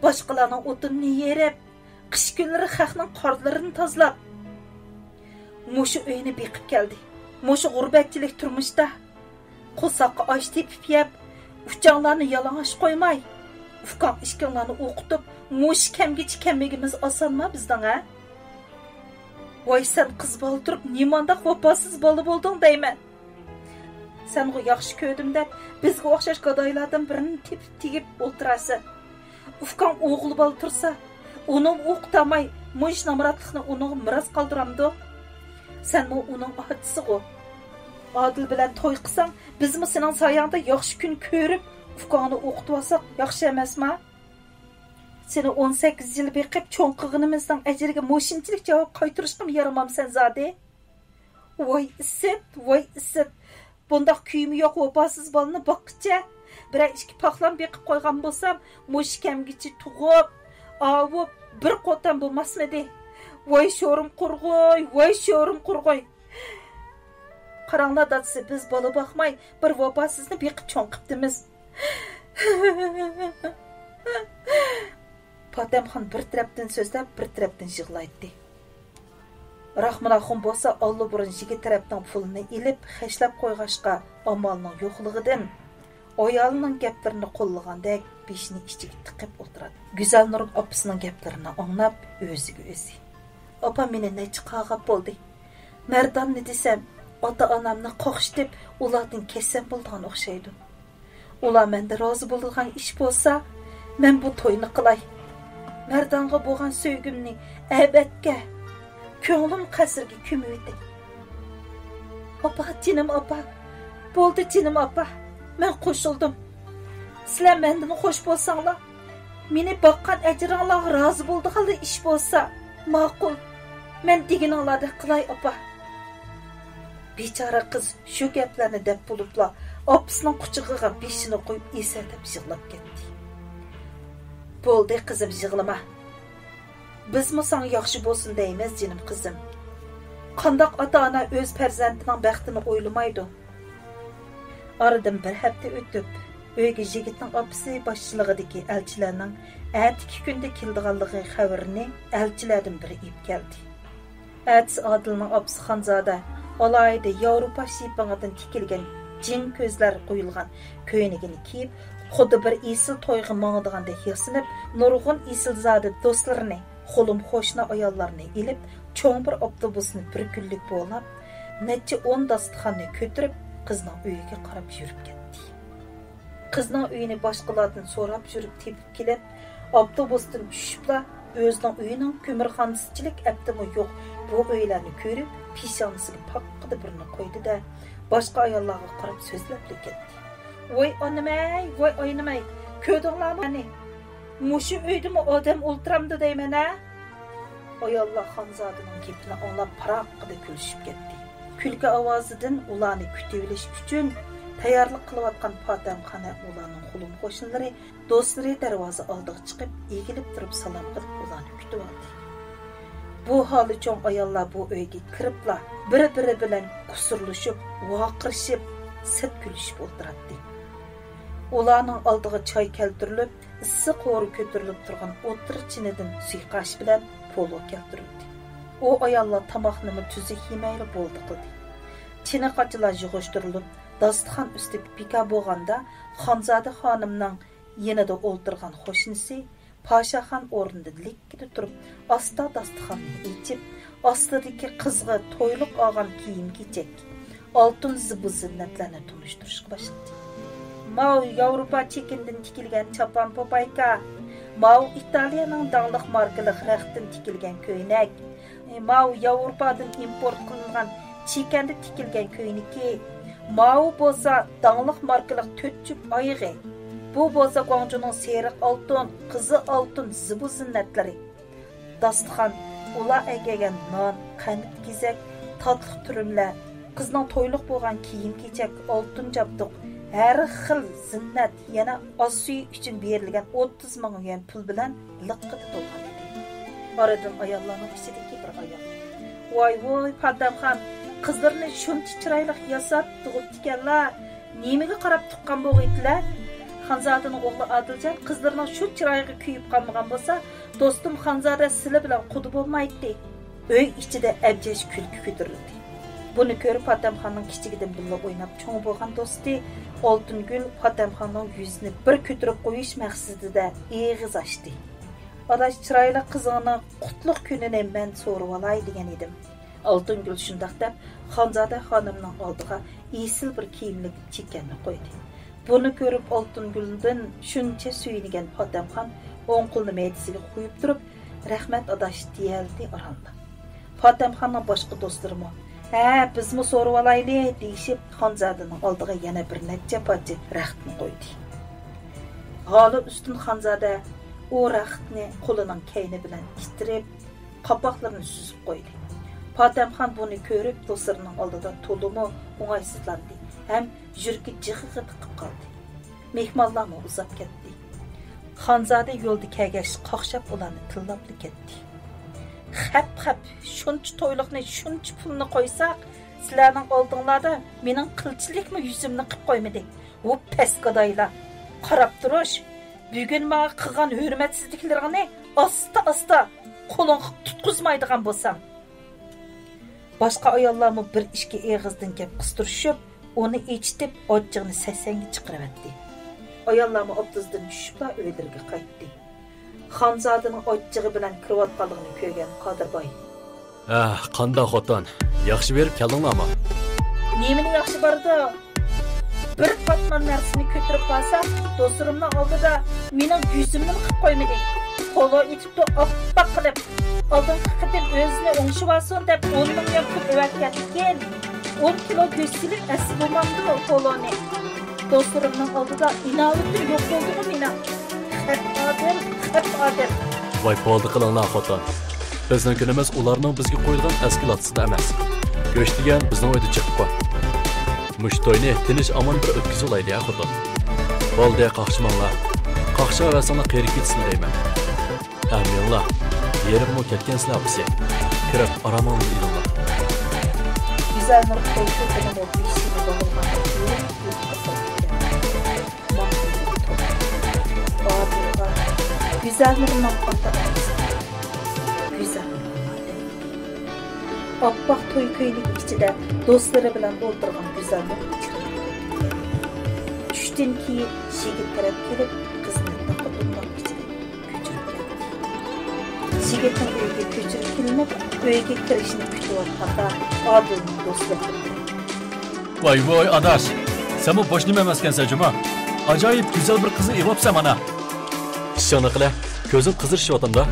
boshqalarning o'tinini yerib, qish kunlari xalqning qorlarini tozalab, mushu uyini beqib keldi. Mushu g'urbatchilik turmushda qo'soqqa osh tepib yeb, uchanlarni yalang'och qo'ymay, ufqoq ishkanlarni o'qitib, mush kamgacha kamligimiz osonmi bizdan, ha? Voy sen qiz bola turib, nimandaq vafosiz bola bo'lding deyman. Sen o yaxshi ko'rdim deb, bizga o'xshash gadoylardan birini tepib tegib o'tirasın. Ufqoq o'g'il bola tursa, uni o'qitamay, mush namratlikni uni miras qoldiramdi. Sen mu uning otisi-ku. Adil bilan to'y qilsang, bizmi sening soyangda yaxshi kun ko'rib, ufqoqni o'qitib olsak, yaxshi emasmi? Seni 18 yil beqib cho'ng qilganimizdan ajriga mo'shinchilik javob qaytarishga yaramamsan zodi. Voy issit. Bundaq kuyimi yo'q vafosiz bolani boqqicha, bir ikki paqlam beqib qo'ygan bo'lsam, mo'sh kamgichi tug'ib, avib bir qo'tan bo'lmasmidi? Voy sho'rim qurg'oy. Qaranglar dadisi, biz bola boqmay, bir vafosizni beqib cho'ng qibdimiz. Potamxon bir tarafdan so'zlab, bir tarafdan yig'laydi. Rahmonaxon bo'lsa, Alloh burun yigit tarafdan pulni ilib, xashlab qo'yg'ashqa amalning yo'qligidan ayolining gaplarini qo'llagandek beshini ichiga tiqib o'tiradi. Go'zal Nur opasining gaplarini anglab, o'ziga o'zi. Opa meni necha qag'ab bo'ldi. Mardonni desam, ota-onamni qo'xishib, ulardan kesam bo'lgan o'xshaydi. Ular menda rozi bo'lgan ish bo'lsa, men bu to'yni qilay. Mardonga bo'lgan sevgimni abadga, ko'nglim qasrga ko'miydi. Opa, jinim opa. Bo'ldi jinim opa. Men qo'shildim. Sizlar mendan xo'sh bo'lsanglar, meni boqqan ajringlar rozi bo'ldigan ish bo'lsa, ma'qul. Men deganinglarni qilay opa. Bechora qiz shu gaplarni deb bo'libla, opasining quchog'iga beshini qo'yib esatib yig'lab ketdi. Bo'ldi qizim, yig'lama. Bizmi sana yaxshi bo'lsin deymiz, jinim qizim. Qandoq ota-ona o'z farzandining baxtini o'ylamaydi. Aradan bir hafta o'tib, uyga yigitning opasi boshchiligidagi elchilarning atiki kunda keldiganligi xabarini elchilardan biri ib keldi. Ats Odilning opasi Xonzoda alayda Yevropa shiypangidan tikilgan jin ko'zlar qo'yilgan ko'ynagini kiyib, xuddi bir esil to'yga mangdigandek yasinib, nurg'un esilzodi do'stlarini, qo'lim qo'shni ayollarni ilib, cho'ng bir avtobusni bir kunlik bo'lib, necha 10 dasturxonni ko'tarib, qizning uyiga qarab yurib ketdi. Qizning uyini boshqalardan so'rab yurib tepib kelib, avtobusdan tushibla o'zining uyining ko'mirxonasichilik aptimi yo'q bu uylarni ko'rib, peshonasiga paqqida birini qo'ydi-da, boshqa ayollarga qarab so'zlab ketdi. Voy onimay, ko'rdinglarmi? Mushu uydimi odam o'ltiramdi deyman, ha? Ayollar Xonzodaning gapini anglab paraqida kulishib ketdi. Kulki ovozidan ularni kutib olish uchun tayyorlik qilayotgan Potamxona ularning qo'lim qo'shnilari, do'stlari darvoza oldiga chiqib, egilib turib salom qilib ularni kutib oldi. Bu holi cho'ng ayollar bu uyga kiribla, bir-biri bilan kusurlashib, vaqirishib, sit kulishib o'tiradi. Ularning oldiga choy keltirilib, issiq qo'ri ko'tarilib turgan o'tir chinidan suiqash bilan polo keltirildi. O ayollar tomoqni tuzuk yemayli bo'ldi qildi. Chini qachilar yig'ishtirilib, dasturxon ustida pika bo'lganda, Xonzoda xonimning yanida o'ltirgan qo'shnisi Pashaxon o'rnidan likkida turib, asta dasturxonni ichib, ostidagi qizg'i to'yliq olgan kiyim-kechak, oltin zibu-zinnatlarni tunishtirishga boshladi. Mau Yevropa chekindan tikilgan chapan popayka, mau Italiyaning danglik markali xraxtdan tikilgan ko'ynak, mau Yevropadan import qilingan chekanda tikilgan ko'yniki, mau bo'lsa danglik markali 4 jup oyig'i. Bu bo'lsa Guangzhouning seriq oltin, qizil oltin zibu-zinnatlari. Dasturxon ular egagan non, qanit kizak, tatlı turumlar, qizning to'yliq bo'lgan kiyim-kechak, oltin jabduq, har xil zinnat yana oz suy uchun berilgan 30 ming yuan pul bilan liqqida to'lgan edi. Oradan ayollarning ichidagi bir ayol. Voy Patamxon, qizlarni shuncha chiroyli yasab tug'ibdikanlar. Nimaga qarab tuqqan bo'g'itlar? Xonzodaning o'g'li Odiljon qizlarning shu chiroyiga kuyib qolmagan bo'lsa, do'stim Xonzoda sizlar bilan qudi bo'lmaydi. Uy ichida abjash kulki ko'tarildi. Buni ko'rib Patamxonning kichigidan billa o'ynab cho'ng bo'lgan do'sti Oltingul Patamxonning yuzini bir ko'tarib qo'yish maqsadida eg'iz ochdi. Adash chiroyli qizingning qutlug' kunini men so'rab olay degan edim. Oltingul shundoq deb Xonzoda xonimning oldiga esil bir kiyimlik chekkanni qo'ydi. Buni ko'rib Oltinguldan shuncha suyungan Patamxon o'ng qo'lini maydasiga qo'yib turib, "Rahmat adash" deyildi oranda. Patamxonning boshqa do'stlarimi bizmi so'rab olayli deyishib, Xonzodaning oldiga yana bir necha parcha raxtni qo'ydi. G'oli ustun Xonzoda o raxtni qo'lining kayni bilan istirib, qapoqlarini suzib qo'ydi. Patamxon buni ko'rib, do'stlarining oldida to'limi o'ng'aysizlandi, ham yuragi jig'iga tiqib qoldi. Mehmonlarmi uzab ketdi. Xonzoda yo'lda kagach qoqshab ularni tillab ketdi. Xap, shuncha to'yliqni, shuncha pulni qo'ysak, sizlarning oldinglarda mening qilchilikmi yuzimni qilib qo'ymadi. U pesqadaylar. Qarab turish, bugun menga qilgan hurmatsizliklaringni asta qo'lingga tutqizmaydigan bo'lsam. Boshqa ayollarmi bir ishga eg'izdan gap qistirishib, uni echitib, ochig'ini sasanga chiqaribdi. Ayollarmi obdizdan tushibla uylariga qaytdi. Xonzodaning ochig'i bilan kirayotganligini ko'rgan Qodirboy. Qanday xotin? Yaxshi berib keldinglarmi? Nemini yaxshi bordi? Bir patman narsani ko'tarib olsa, do'stlarimning oldida mening yuzimni qilib qo'ymadi. Qo'lo etibdi oppoq qilib, oldingi qitim o'zini o'ngishib olsin deb 10 million pul o'vatgan. 10 kilo go'shtlik asli bo'lmamdi qo'loni. Do'stlarimning oldida inovatim yo'q bo'ldi meni. Hep adil. Voy bo'ldi qilinglar xotin. Bizning kunimiz ularning bizga qo'yilgan askilatsida emas. Go'sht degan bizning uyda chiqib qo'y. Mushtoyni tinch amon bir o'tkazib olaydi xotin. Bo'ldi qaqshmanglar. Qaqsha va sana qeri ketsin deyman. Aminlar. Yerimni ketgansizlar bizga. Kirib aramon deyinglar. Güzel bir qo'yib qo'ygan o'tishini bo'lgan. Güzel bir manfaat. Güzel. Oppoq to'y ko'ylik ichida do'stlari bilan o'tirgan Güzel bir tushdan keyin yigit taraf kelib qizni qo'ldan ichida ko'chirib keldi. Yigitning uyiga ko'chirib kelinib, uyiga kirishni kutayotganda Odilning do'stlari. Voy adash, sen bu bosh nima emaskansan juma? Ajoyib güzel bir qizni evopsan mana. İşini qila, ko'zim qizirishyapti-da.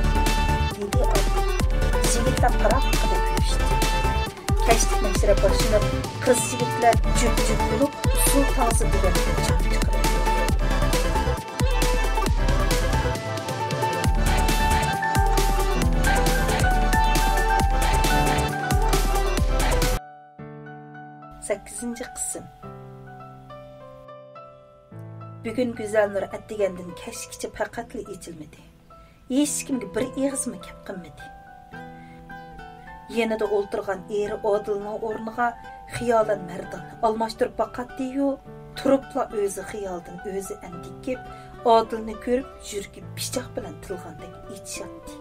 Dedi yigitlar qarab ko'rishdi. Kashtik mashra boshlanib, qiz yigitlar jup bo'lib, suv tozi degan chiqib chiqardi. Sakkizinchi qism. Bugun Güzelnur atdigandan kashkicha faqatli echilmadi. Hech kimga bir eg'izmi kep qilmadi. Yanada o'ltirgan eri Odilning o'rniga xiyolan Mardon almashtirib baqatdi-yu, turibla o'zi xiyoldan o'zi andikib, Odilni ko'rib yurgi pichoq bilan tilgandek ichyapti.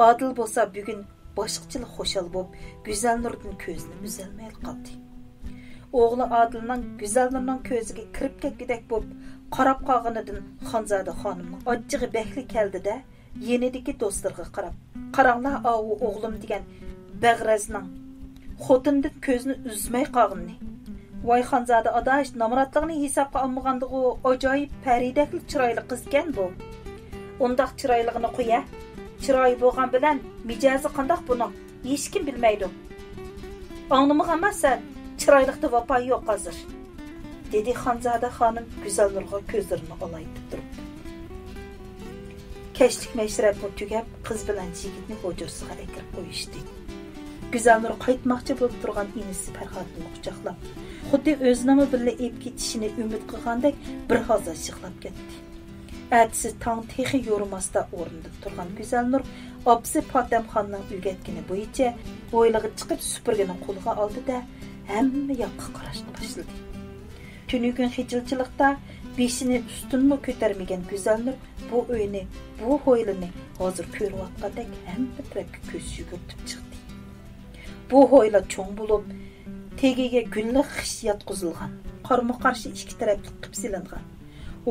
Odil bo'lsa bugun boshqacha xo'shal bo'lib, Güzelnurning ko'zini uzalmay qoldi. Oğlu Adilning Güzelnurning ko'ziga kirib ketgidek bo'lib, qarab qolganidan Xonzoda xonimning ochig'i bekli keldi-da, yenidagi do'stlarga qarab, "Qaranglar, u o'g'lim" degan Bag'razning xotindan ko'zini uzmay qolganini. Voy Xonzoda adash, namratligini hisobga olmaganda-ku ajoyib paridakli chiroyli qiz ekan bu. Undaq chiroyligini qo'ya, chiroyi bo'lgan bilan mijozi qandoq buni hech kim bilmaydi. Anlamagansan? Chiroylikda vafo yo'q hozir, dedi Xonzoda xonim Güzelnurga ko'zlarini olaytib turib. Kashlik mashrab tugab, qiz bilan yigitni hujursiga akirib qo'yishdi. Güzelnur qaytmoqchi bo'lib turgan inisi Farhodni quchoqlab, xuddi o'zini birga ep ketishini umid qilgandek bir hozir yig'lab ketdi. Ertasi tong texi yo'rimasda o'rnida turgan Güzelnur Apsi Patamxonning o'rgatgani bo'yicha o'ylig'i chiqib supurgini qo'lga oldi-da, hamma yoqqa qarashni boshladi. Tunigun xijilchilikda beshini ustunmi ko'tarmagan Go'zalnur bu o'yini, bu ho'ylini hozir ko'rayotgandek hamma tarafga ko'z yugurtib chiqdi. Bu ho'yla cho'ng bo'lib, tegiga gulli xish yotqizilgan, qarma-qarshi ikki tarafli qilib silingan.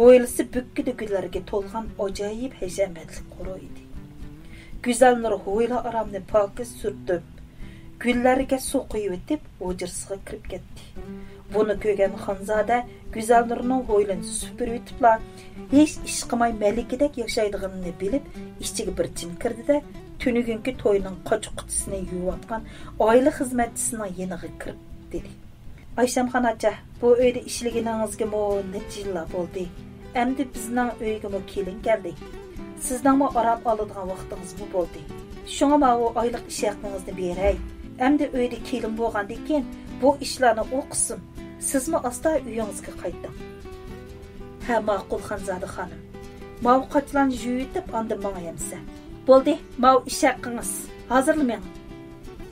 O'ylisi bukkida gullarga to'lgan ajoyib hashamatli qoro edi. Go'zalnur ho'yla aramni pokiz surtib, gullarga suv quyib etib, o'jirsiga kirib ketdi. Buni ko'rgan Xonzoda Go'zalnurning ho'ylini supurib etibla, hech ish qilmay malikadek yashaydiganini bilib, ichiga bir jin kirdi-da, tunugunki to'yning qoch-qutisini yuvayotgan oila xizmatchisining yeniga kirib dedi. Ayshamxon acha, bu uyda ishlaganingizga necha yillar bo'ldi. Endi bizning uyga kelin keldi. Sizningmi aram oladigan vaqtingiz bu bo'ldi. Shunga o oylik ish haqingizni beray. Endi uyda kelin bo'lgandan keyin bu ishlarni o'qisin. Sizmi asta uyingizga qayting. Ha, ma'qul Xonzoda xonim. Mavqatlarni yuyitib, anda menga yemsa. Bo'ldi, mav ish haqingiz. Hozirlamang.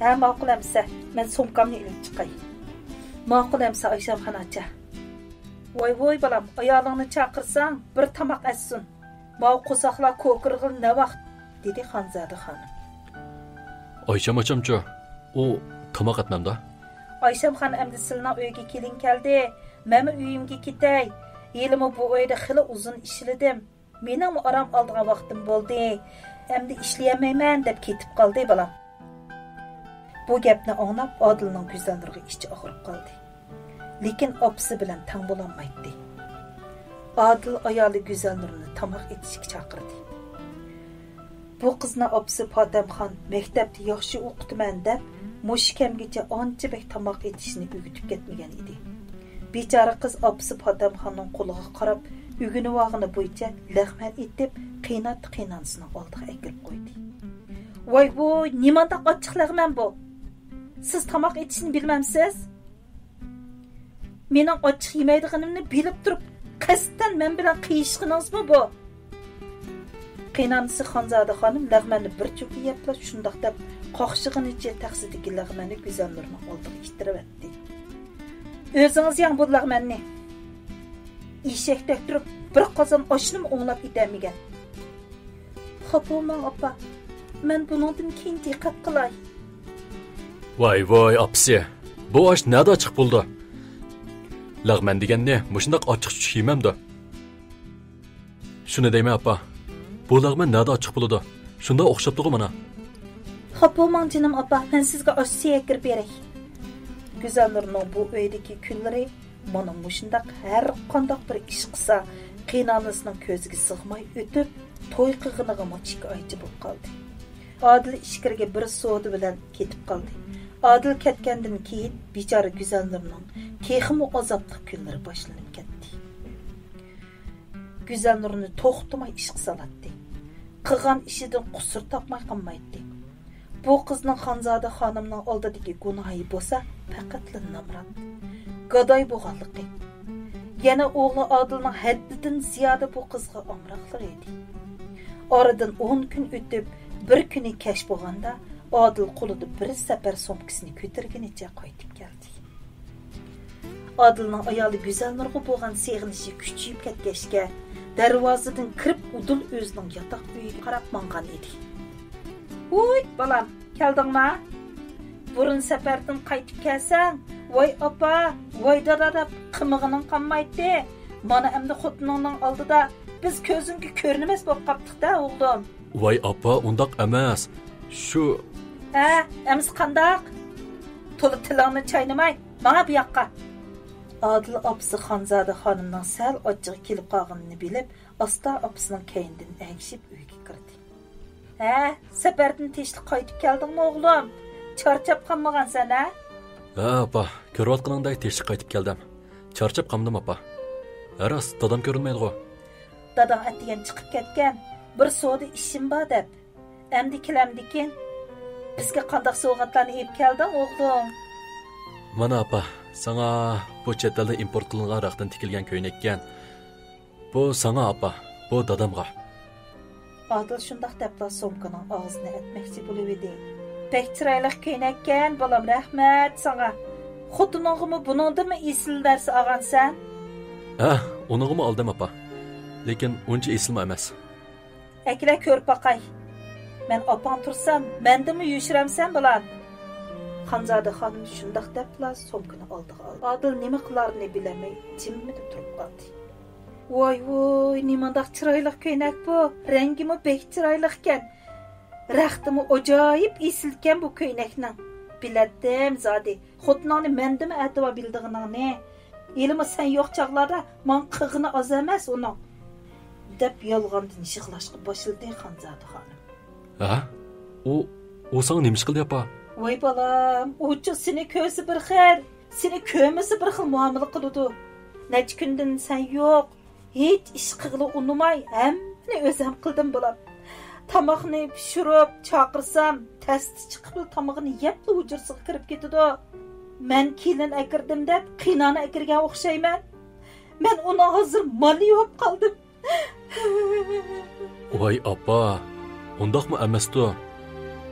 Ha, ma'qul emsa, men sumkamni ilib chiqay. Ma'qul emsa Ayshamxon acha. Voy balam, ayolingni chaqirsang, bir tamoq assin. Mav qo'saqlar ko'kirg'il ne vaqt, dedi Xonzoda xonim. Ayshamxoncha, u tamoq atmamda. Ayshamxon endi sizning uyga kelin keldi. Men uyimga ketay. Yelimi bu uyda xili uzun ishladim. Mening aram oldigan vaqtim bo'ldi. Endi ishlayolmayman deb ketib qoldi balam. Bu gapni anglab Odilning Go'zalnurga ichi og'rib qoldi. Lekin opsi bilan tang bo'lolmaydi. Odil ayoli Go'zalnurni tamoq etishga chaqirdi. Bu qizni opsi Potamxon maktabda yaxshi o'qitman deb mushkamgacha ancha bek tamoq etishni o'rgatib ketmagan edi. Bechora qiz opsi Potamxonning qo'liga qarab, o'g'ini vog'ini bo'yicha lag'man etib, qiynatni oldiga ekilib qo'ydi. Voy, nimanda ochiq lag'man bu? Siz tamoq etishni bilmamsiz? Mening ochiq yemaydiganimni bilib turib, qasddan men bilan qiyishqiningizmi bu? Qiynamsi Xonzoda xonim lag'manni bir cho'ki yepla shundoq deb qoqshig'inicha taqsidagi lag'manni Go'zalnurning oldiga ishtirib etdi. O'zingiz yang bu lag'manni. Eshakdek turib bir qozon oshnimi o'nglab etamigan. Xo'pman opa, men buningdan keyin diqqat qilay. Voy apsi, bu osh nada chiq bo'ldi. Lag'man deganni mushundoq ochiq tush yemamda. Shuni deyman opa. Bu lag'man nada ochiq bo'ldi. Shunda o'xshab turib mana. Xo'pman jinim opa, men sizga osh kirib beray. Go'zalnurning bu uydagi kunlari mana mushundoq har qanday bir ish qilsa, qiynalisining ko'ziga sig'may o'tib, to'y qilg'iniga mochika oychi bo'lib qoldi. Odil ishkirga bir so'di bilan ketib qoldi. Odil ketgandan keyin bechora Go'zalnurning texmi azobli kunlari boshlanib ketdi. Go'zalnurni to'xtamay ish qisalatdi. Qilgan ishidan qusur topmay qolmaydi. Bu qizning Xonzoda xonimning oldidagi gunohi bo'lsa, faqat namrat. Gadoy bo'lganligi. Yana o'g'li Odilning haddidan ziyoda bu qizga omroqlar edi. Oradan 10 kun o'tib, bir kuni kash bo'lganda, Odil qo'lida bir safar sumkasini ko'targanicha qaytib keldi. Odilning ayoli Go'zalnurga bo'lgan seg'inishi kuchayib ketgachga, darvozadan kirib udul o'zining yotoq uyiga qarab mangan edi. "Voy, balam, keldingmi? Burun safardan qaytib kelsang, voy opa, voy dada qimig'ining qanmaydi. Mana endi xotiningning oldida biz ko'zingga ko'rinamas bo'lib qoptiq-da, o'g'lim." Voy opa, undaq emas. Shu emas qandaq? To'la tilingni chaynamay, mana bu yoqqa. Odil opsi Xonzoda xonimning sal ochiq kelib qolganini bilib, asta opsining keyindan agishib uyga kirdi. Safardan tezlik qaytib keldingmi o'g'lim? Charchab qolmagansan, ha? Opa, ko'rayotganingdek tezlik qaytib keldim. Charchab qoldim, opa. Aras, dadam ko'rinmaydi-ku. Dadam atgan chiqib ketgan. Bir so'da ishim bor deb. Endi kelamdikin bizga qanday sovg'atlarni olib kelding, o'g'lim? Mana opa, sana bu chet elda import qilingan raqdan tikilgan ko'ylak ekan. Bu sana opa, bu dadamga. Adil şundaq depla somkanın ağzını etmekçi buluvidi. Pek çıraylık köynekken balam rahmet sana. Xotununğumu bunundu mu isil dersi ağan sen? Onunğumu aldım apa. Lekin onca esilme emas. Ekle kör bakay. Men apan tursam, mende mi yüşüremsen bulan? Xanzade xanım şundaq depla somkını aldı. Adil nima qilarını bilemey, cimmidi turib qaldı. Voy, nimandaq çıraylık köynek bu. Rengimi bek çıraylıkken. Raxtımı acayip isilken bu köyneknin. Biletdim zadi. Xotunanı mende mi etiba bildiğinin ne? Elimi sen yok çağlarda man qığını az emas onun. Dep yalğandın şıqlaşqı başıldı Xanzade xanım. O sana neymiş qildi apa? Voy balam, uçuq seni kösü bir xil, seni kömüsü bir xil muamele qılıdı. Neç gündün sen yok, hiç iş qığılı unumay, hemmini özüm qıldım balam. Tamaqını pişirib, çaqırsam, testi çıqıp tamaqını yepli ucursuq kirib ketidi. Men kelin akirdim deb, qinani akirgan o'xshayman. Men uni hozir mali yo'q qaldim. Voy apa, undaqmı emasdi?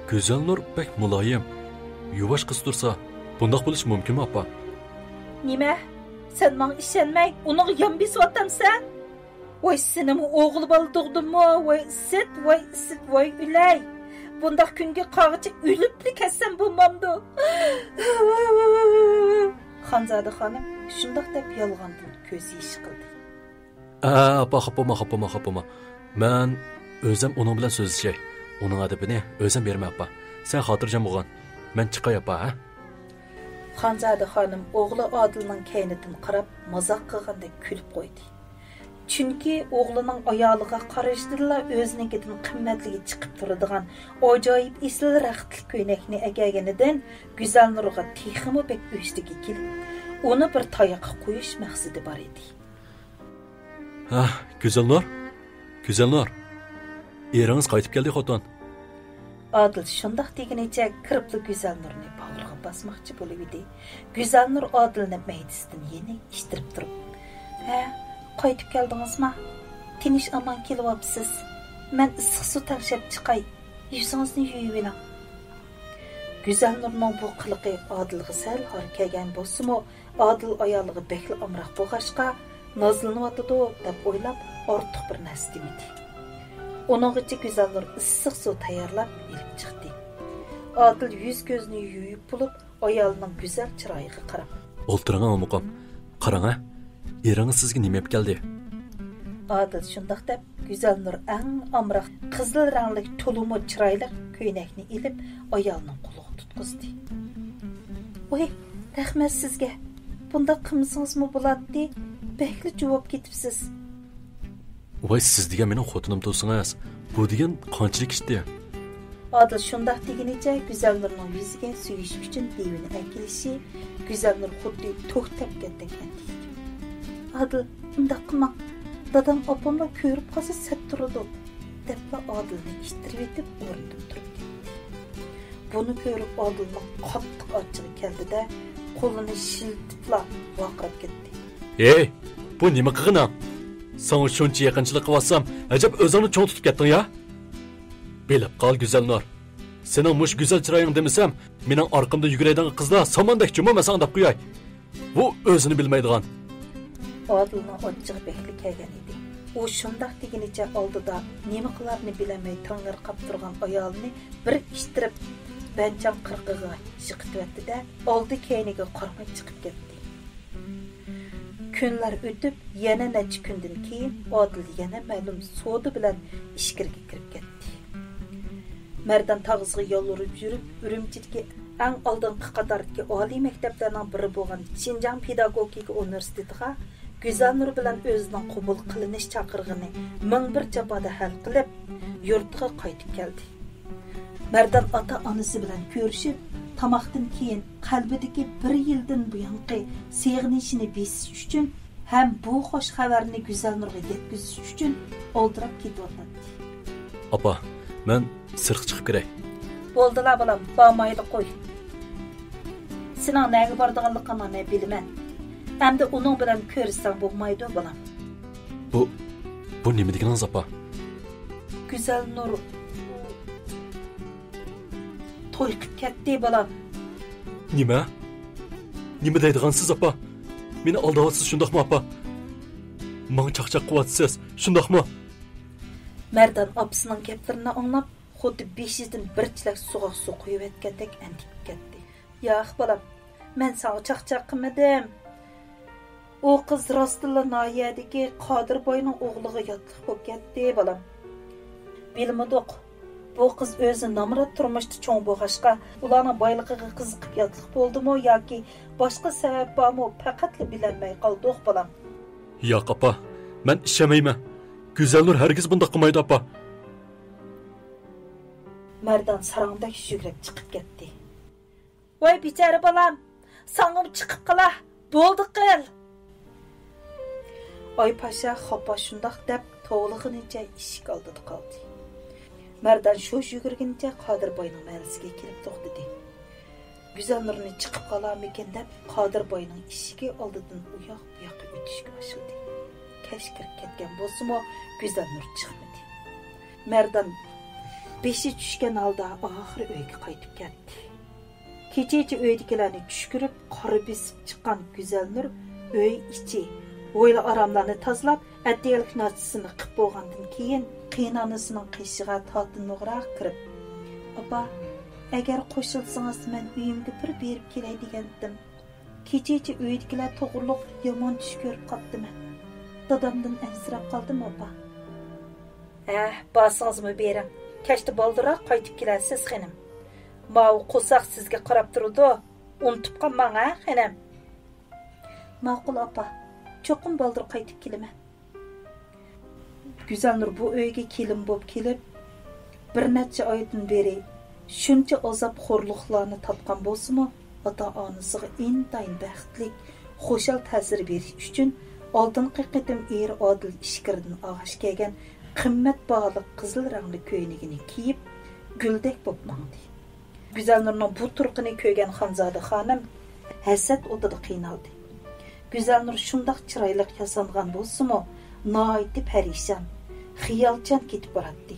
Güzel nur pek mulayim. Yuvaş qız tursa, bundaq bo'lish mumkinmi apa? Nima? Sen menga ishonmay, uni yam besyotamsan? Voy senim o'g'il bola tug'dimmi? Voy ulay. Bundaq kunga qog'ichi o'libli ketsam bo'lmamdi. Xanzade xonim shundaq deb yolg'ondan ko'z yishi qildi. Apa, xapama. Men o'zim uning bilan so'zlashay. Onun adabini özüm berme apa. Sen hatırcam oğlan. Men çıkay apa ha? Xanzade xanım oğlu Adil'nin kaynitin qarab mazaq qilgandek kulib qo'ydi. Chunki o'g'lining ayoliga qarashdilar o'zininkidan qimmatligi chiqib turadigan ajoyib isl raxtli ko'ynakni agaganidan Güzel Nurga teximi bek o'shdigi kelib, uni bir tayoqqa qo'yish maqsadi bor edi. Güzel Nur. Eringiz qaytib keldi xotin. Adil shundaq degenicha kiribli Güzel Nurni bag'riga basmoqchi bo'lib edi. Güzel Nur Adilni maydisidan yeni ishtirib turib, qaytib keldingizmi? Tinish aman kelyapsiz. Men issiq suv tashib chiqay. Yuzingizni yuvib oling. Güzel Nurning bu qiliqi Adilga sal har kelgan bo'lsa-mu, Adil ayoliga bekli amroq bo'lg'ashqa nozlanyotdi deb o'ylab ortiq bir narsa demadi. Onunğıcı Güzel Nur ıssıq su tayarlap ilip çıktı. Adil yüz gözünü yuyup bulup ayalının güzel çırayığı qarab. Olturun almuqam. Qarang ha. Eringiz sizga nima yap keldi? Adil şundaq deb Güzel Nur eng amraq qizil ranglik tulumu çırayliq köynekni ilip ayalının quluğu tutqizdi. Oy, rahmat sizga. Bunda qilmasingizmi bo'ladi? Bekli javob ketibsiz. Voy siz degan mening xotinim to'singiz. Bu degan qanchalik ishdi? Adil shundaq degenicha Güzel Nurning yuziga suyish uchun devini akilishi Güzel Nur xuddi to'xtab ketgan. Adil, undaq qilma. Dadam opamla ko'rib qolsa sat turadi. Debla Adilni ishtirib etib o'rnidan turib ketdi. Buni ko'rib Adilning qattiq ochig'i keldi-da, qo'lini shiltibla vaqirib ketdi. Ey, bu nima qilganing? Sana şuncha yaqinchilik qilyapsam, ajab o'zingni cho'ng tutib ketding ya? Bilib qol Güzel Nur. Sening mush go'zal chiroying demasam, mening orqamda yuguraydigan qizlar samandek jumamasan deb qo'yay. Bu o'zini bilmaydigan. Adilning ochig'i bekli kelgan edi. U shundaq degenicha oldida nima qilarni bilamay tang'irqab turgan ayolni bir ishtirib, bancham qirqiga chiqibdi-da, oldi keyniga qaramay chiqib ketdi. Kunlar o'tib, yana necha kundan keyin Adil yana ma'lum so'di bilan ishkirga kirib ketdi. Mardan tag'izga yo'lurib yurib, Urumchidagi eng oldingi qatordagi oliy maktablarning biri bo'lgan Xinjiang pedagogika universitetiga Güzel Nur bilan o'zining qabul qilinish chaqirig'ini ming bir jaboda hal qilib, yurtiga qaytib keldi. Mardan ota-onasi bilan ko'rishib, tamoqdan keyin qalbidagi 1 yildan buyonqi sevg'inishini besish uchun ham bu xo'sh xabarni Güzel Nurga yetkazish uchun oldirab ketyapti. Apa, men sirq chiqib kiray. Bo'ldilar bolam, bormaydi qo'y. Sening nega bordiganligini bilman. Endi uning bilan ko'rishsang bo'lmaydi bolam. Bu nima deganingiz apa? Güzel Nur to'y qilib ketdi bolam. Nima? Nima deydigansiz apa? Meni aldayapsiz shundaqmi apa? Menga chaqchaq qilyapsiz, shundaqmi? Mardan opasining gaplarini anglab, xuddi beshidan bir chilak suvoq suv quyib etgandek andib ketdi. Yo'q bolam, men sana chaqchaq qilmadim. O qiz rostilla noyadagi Qodirboyning o'g'liga yotliq bo'lib ketdi bolam. Bilmadik. Bu qiz o'zi namrat turmushda cho'ng bo'lg'ashqa, ularning boyligiga qiziqib yotliq bo'ldimi yoki boshqa sabab bormi, faqatla bilolmay qoldik bolam. Yo'q apa, men ishamayman. Güzelnur hergiz bunda qilmaydi apa. Mardan sarangdak yugurib chiqib ketdi. Voy bechara bolam, sangim chiqib qala, bo'ldi qil. Oy pasha xapa shundoq deb to'g'lig'inicha eshik oldida qoldi. Mardan shu yugurguncha Qodirboyning mahallasiga kelib to'xtadi. Güzelnurni chiqib qolarmikin deb Qodirboyning eshigi oldidan u yoq bu yoqqa o'tishga boshladi. Kesh kirib ketgan bo'lsa-mu, Güzelnur chiqmadi. Mardan beshi tushgan holda oxiri uyga qaytib ketdi. Kecha uydagilarni tushkirib, qora besib chiqqan Güzelnur uy ichi o'yla aramlarni tozalab, addiyalik nachisini qilib bo'lgandan keyin qiynonasining qishig'a totinliqroq kirib, "Opa, agar qo'shilsangiz men uyimga bir berib kelay degandim. Kecha uydagilar to'g'riliq yomon tush ko'rib qopdimi? Dadamdan ansirab qoldim, opa." Basingizmi bering. Kechda boldiroq qaytib kelasiz, xonim. Mau qo'saq sizga qarab turdi. Unutib qolmang, xonim. Ma'qul, opa. Cho'qim boldir qaytib kelaman. Güzelnur bu uyga kelin bo'lib kelib, bir necha oydan beri shuncha azob xo'rliqlarni topgan bo'lsa-mu, ota-onasiga intayin baxtlik, xo'shal ta'sir berish uchun oldingi qitim eri Odil ishkirdan og'ash kelgan qimmat bog'liq qizil rangli ko'ynagini kiyib, guldek bo'lib mangdi. Güzelnurning bu turqini ko'rgan Xonzoda xonim hasad o'tida qiynaldi. Güzelnur shundoq chiroyli yasangan bo'lsa-mu, noiti parishon, xiyolchan ketib boradi.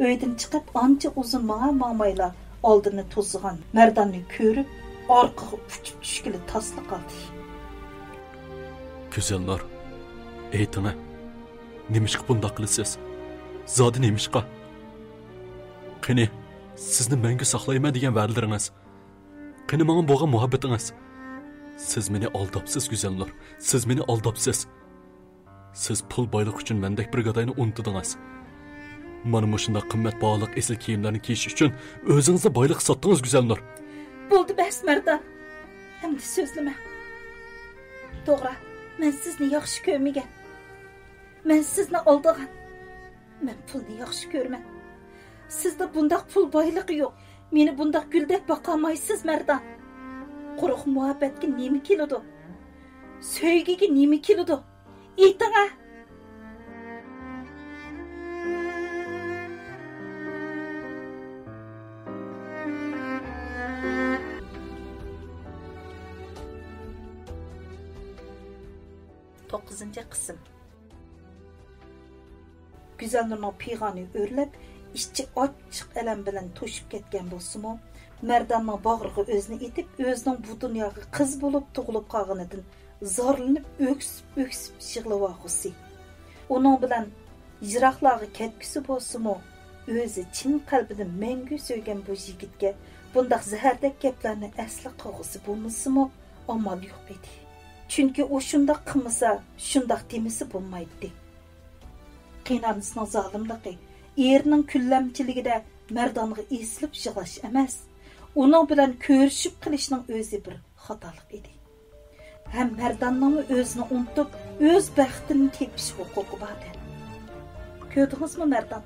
Uydan chiqib ancha uzun mangmayla oldini to'zg'an Mardanni ko'rib, orqaga uchib tushgili tasli qoldi. Güzelnur, ayting, nimishqa bundoq qilasiz? Zodi nimishqa? Qani, sizni menga saqlayman degan va'dalaringiz. Qani menga bo'lgan muhabbatingiz. Siz meni aldabsiz, Güzelnur. Siz meni aldabsiz. Siz pul boylik uchun mendek bir gadayni unutdingiz. Mana mushunda qimmat bog'liq esil kiyimlarni kiyish uchun o'zingizga boylik sotdingiz, Güzelnur. Bo'ldi bas Mardan. Endi so'zlama. To'g'ri, men sizni yaxshi ko'rmagan. Men sizni aldagan. Men pulni yaxshi ko'rman. Sizda bundaq pul boyligi yo'q. Meni bundaq guldek boqolmaysiz, Mardan. Quruq muhabbatga nima keladi? Sevgiga nima keladi? Ayting-a. Qism. Güzelnurning pig'oni o'rlab, ichi ochiq alam bilan to'shib ketgan bo'lsa-mu, Mardanning bag'riga o'zini etib, o'zining bu dunyoga qiz bo'lib tug'ilib qolganidan zorlanib, o'ksib yig'lavog'isi. Uning bilan yiroqlarga ketgisi bo'lsa-mu, o'zi chin qalbidan mengu sevgan bu yigitga bundaq zahardek gaplarni asli qilg'isi bo'lmasa-mu, amal yo'q edi. Chunki u shundoq qilmasa, shundoq demisi bo'lmaydi. Qiynonasining zolimligi, erining kullamchiligida Mardonga eslib yig'lash emas, uning bilan ko'rishib qilishning o'zi bir xatolik edi. Ham Mardonning o'zini unutib, o'z baxtini tepish huquqi bor edi. Ko'rdingizmi Mardon?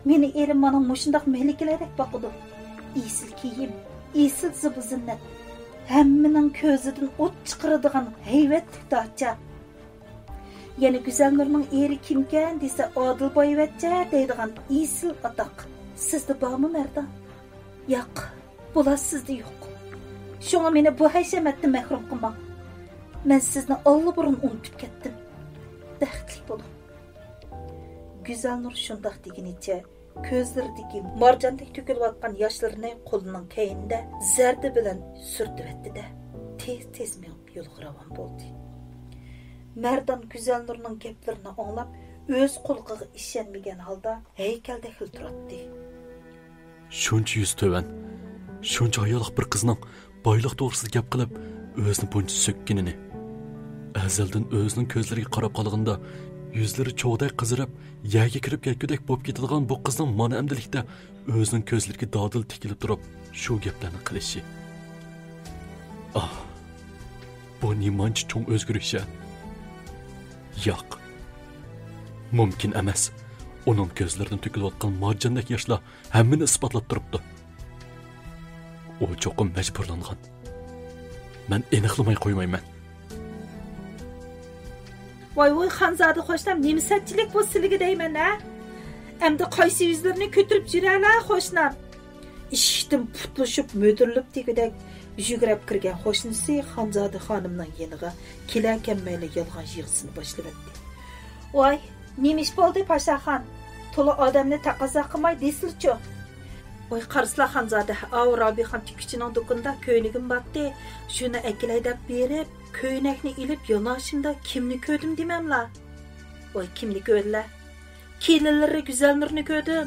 Meni erim mana shundoq melikalarek boqdi. Esil kiyim, esil zibizinnat. Hammaning ko'zidan o't chiqaradigan hayvatli dacha. Yana Güzelnurning eri kimkan desa Odilboyevcha deydigan esil atoq. Sizda bormi Mardon? Yo'q, bular sizda yo'q. Shunga meni bu hashamatdan mahrum qilmang. Men sizni allburun unutib ketdim. Baxtli bo'ling. Güzelnur şundaq degeniçe ko'zlaridagi marjondek to'kilayotgan yoshlarni qo'lining keyinida zarda bilan surtibdi-da. Tez minib yo'lga ravon bo'ldi. Merdan Güzelnurning gaplarini anglab, o'z quliqiga ishonmagan holda haykaldek hiltiratdi. Shuncha yuz to'van, shuncha ayollik bir qizning boylik to'g'risida gap qilib, o'zini buncha so'kkinini. Azaldan o'zining ko'zlariga qarab qolganda, yuzlari cho'g'day qizirib, yerga kirib ketgudek bo'lib ketadigan bu qizning mana amdilikda o'zining ko'zlariga dodil tikilib turib, shu gaplarni qilishi. Bu nimancha cho'ng o'zgarish. Yo'q. Mumkin emas. Uning ko'zlaridan to'kilayotgan marjondek yoshlar hammani isbotlab turibdi. U cho'qim majburlangan. Men aniqlamay qo'ymayman. Voy Xonzoda qo'shnam, nima satchilik bu siliga deyman a? Endi qaysi yuzlarini ko'tirib jiralar qo'shnam. Ishdan putlashib, mo'dirlib degidek yugurib kirgan qo'shnisi Xonzoda xonimning yeniga kelarkan mayli yolg'on yig'isini boshlabdi. Voy, nima ish bo'ldi Pashaxon? To'la odamni taqozo qilmay desilchi. Voy qarslar Xonzoda, Rabixon tikkichining do'konda ko'ynagim batdi. Shuni akilay deb berib, ko'ynakni ilib yo'nashimda kimni ko'rdim demamla. Voy kimni ko'rdilar? Kelinlari Güzelnurni ko'rdim.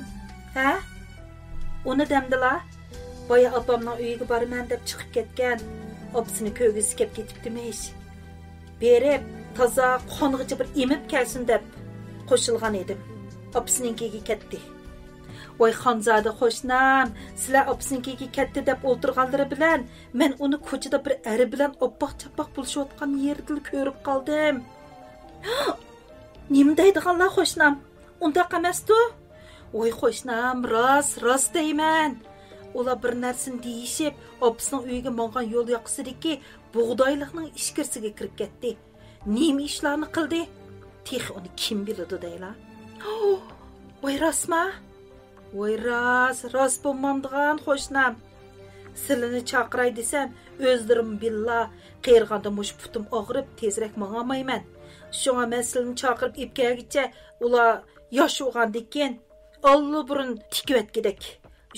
Ha? Uni demdilar. Boya opamning uyiga boraman deb chiqib ketgan. Opsini ko'gisi kelib ketibdimish. Berib, toza qong'ichi bir emib kelsin deb qo'shilgan edim. Opsininkiga ketdi. Voy Xonzoda qo'shnam, sizlar opsininkiga ketdi deb o'tirganlari bilan men uni ko'chada bir eri bilan oppoq-chappoq bo'lishayotgan yerda ko'rib qoldim. Nima deydiganlar qo'shnam? Undaq emas-ku. Voy qo'shnam, rost deyman. Ular bir narsani deyishib, opsining uyiga mongan yo'l yoqsidagi bug'doylikning ishkirsiga kirib ketdi. Nima ishlarni qildi? Tex uni kim biladi deylar. Voy rostmi? Voy rost bo'lmamdigan qo'shnam. Silini chaqiray desam, o'zlarim billa qiyirganda mush putim og'rib tezroq mang'amayman. Shunga men silini chaqirib ipkagicha ular yosh o'g'andikin ollu burun tikvetgidek.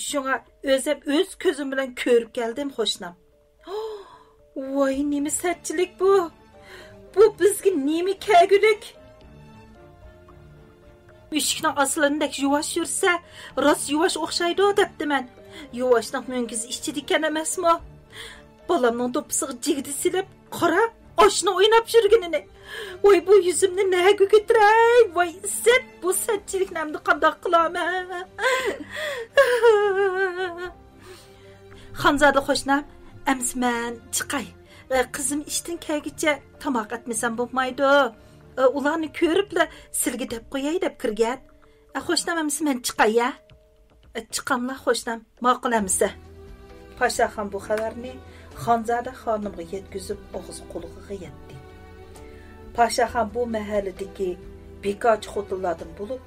Shunga o'zim o'z ko'zim bilan ko'rib keldim qo'shnam. Voy nima satchilik bu? Bu bizga nima kelgulik? Eshikning aslindek yuvosh yursa, rost yuvosh o'xshaydi debdiman. Yuvoshning mungiz ichidikkan emasmi? Bolamning to'pisiga jigdi silib, qora oshni o'ynab yurganini. Voy bu yuzimni nega ko'tiray? Voy izzat, bu satchilik namni qandoq qilaman? Xonzoda qo'shnam, amsman chiqay. Qizim ishdan kelguncha tomoq atmasam bo'lmaydi. Ularni ko'ribla silga deb qo'yay deb kirgan. Qo'shnam amsman chiqay ya. Chiqamla qo'shnam, ma'qulamisa. Pashaxon bu xabarni Xonzoda xonimga yetkazib og'iz qulig'iga yetdi. Pashaxon bu mahalladagi bekoch xotinlardan bo'lib,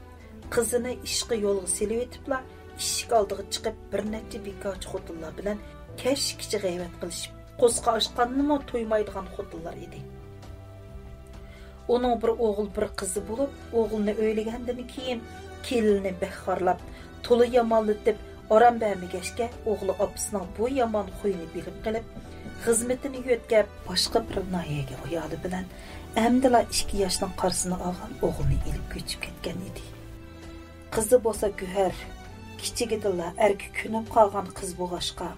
qizini ishqi yo'lga selib etibla, eshik oldiga chiqib bir necha bekoch xotinlar bilan kashkicha g'ayvat qilishib, qo'sqa ochqannimi to'ymaydigan xotinlar edi. Onun bir o'g'il bir qizi bo'lib, o'g'ilni o'ylagandan keyin kelinni baxorlab, to'la yomonlatib, oram bermagashga o'g'li opasining bu yomon xo'yini bilib qilib, xizmatini yo'tkab, boshqa bir noyaga ayoli bilan amdila 2 yoshning qarsini olgan o'g'ilni ilib ko'chib ketgan edi. Qizi bo'lsa Guhar, kichigidilla erki kunib qolgan qiz bo'lg'ashqa,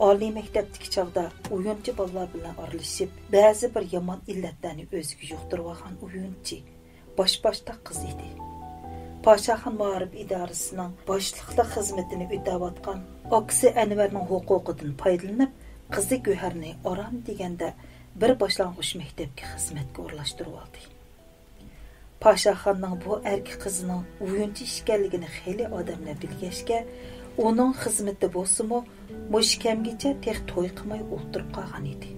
oliy maktabdagi chog'da o'yinchi bolalar bilan aralashib, ba'zi bir yomon illatlarni o'ziga yuqtirib olgan o'yinchi, bosh-boshda qiz edi. Pashaxon ma'rif idorasining boshliqlik xizmatini o'tayotgan oqsi Anvarning huquqidan foydalanib, qizi Guharni oram deganda bir boshlang'ich maktabga xizmatga o'rlashtirib oldi. Pashaxonning bu erkak qizining o'yinchi ekanligini xeyli odamlar bilgachga, uning xizmati bo'lsa-mu, mushkamgacha tex to'y qilmay o'tirib qolgan edi.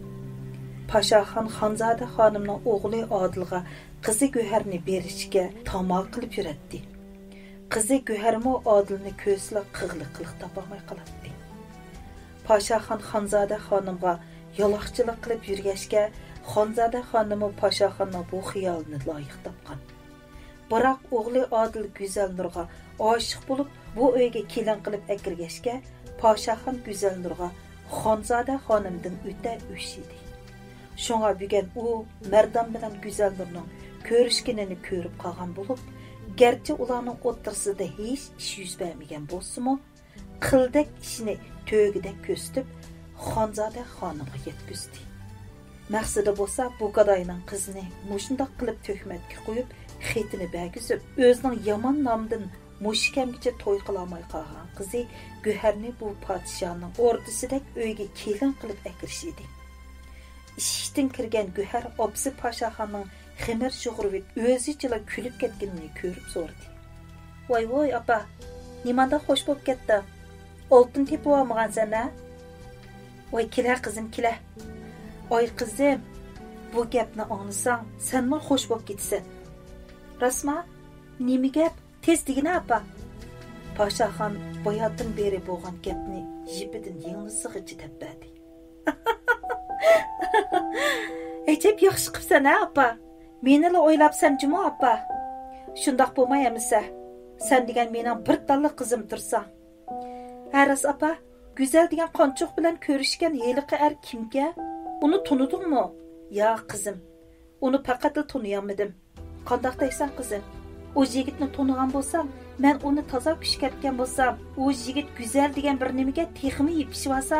Pashaxon Xonzoda xonimning o'g'li Odilga qizi Guharni berishga tamoq qilib yuradi. Qizi Guharmi Odilni ko'zla qig'liq topolmay qoladi. Pashaxon Xonzoda xonimga yaloqchilik qilib yurgachga, Xonzoda xonimi Pashaxonning bu xiyolini loyiq topgan. Biroq o'g'li Odil Go'zal Nurga oshiq bo'lib, bu uyga kelin qilib akirgashga, Podshohxon Go'zal Nurga Xonzoda xonimdan o'ta o'shidi. Shunga bugun u Mardon bilan Go'zal Nurning ko'rishganini ko'rib qolgan bo'lib, garchi ularning o'rtasida hech ish yuz bermagan bo'lsa-mu, qildak ishni to'gidek ko'rsatib, Xonzoda xonimga yetkazdi. Maqsadi bo'lsa, bu gadoyning qizini mushundoq qilib to'kmatga qo'yib, xetini bergizib, o'zining yomon nomidan mushkamgacha to'y qila olmay qolgan qizi Guharni bu podshohning o'rtasidek uyga kelin qilib akirish edi. Ishdan kirgan Guhar opsi Podshohning ximir shug'urib o'zicha kulib ketganini ko'rib so'radi. "Voy, opa, nimanda xo'sh bo'lib ketdi? Oltin tepib olmagansan-a? Voy, kela qizim, kela. Oy qizim, bu gapni anglasang, senmi xo'sh bo'lib ketsan? Rasma, nima gap? Tez degina opa." Podshohxon boyatdan beri bo'lgan gapni jipidan yengilsig'icha deb berdi. "Ejab yaxshi qilibsan-a, opa? Meni o'ylabsan juma opa. Shundoq bo'lmay emisa, sen degan mening bir talla qizim tursa. Aras opa, Go'zal degan qonchoq bilan ko'rishgan yeliqi er kimga? Uni tunudingmi?" "Ya qizim, uni faqat tunuyamadim. Qandoq deysan qizim? O yigitni tunigan bo'lsam, men uni toza kushkatgan bo'lsam, o yigit Go'zal degan bir nimaga texmi yepishib olsa,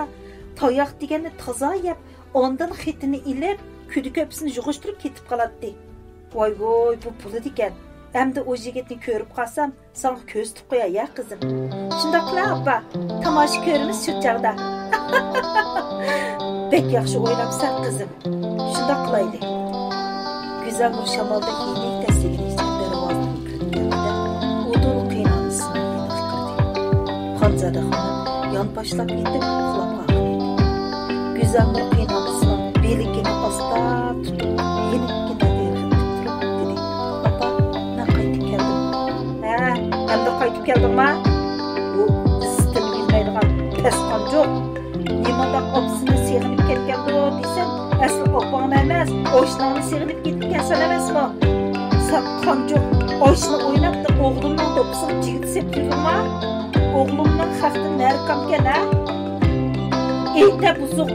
toyoq deganni toza yeb, ondan xetini ilib, küdü köpsini yug'ishtirib ketib qoladi. Voy, bu pulid ekan. Endi o yigitni ko'rib qolsam, sen ko'z tutib qo'ya ya qizim. Shundoq qila opa, tomosha ko'rimiz shu chog'da." "Bek yaxshi o'ylabsan qizim. Shundoq qilaylik." Go'zal Nur shamolda hiylik tasdigini ichida rivojini kirganda, o'dul qiynalishni fikirdi. Xonzoda xonim yonboshlab yetib uxlab qolgan edi. Go'zal Nur qiynalishni beligini asta tutib, yenikkina erg'itib turib dedi. "Opa, men qaytib keldim." Endi qaytib keldingmi? Bu istin bilmaydigan pesqon yo'q. Nimadan opsini seg'inib ketgan-ku desam, asli opam emas, oyshnani seg'inib ketgan emasmi? Sen qonjoq oyshni o'ynabda o'g'limning do'ppisini jigit sepdingmi? O'g'limning haqda narkamkan-a? Eyta buzuq.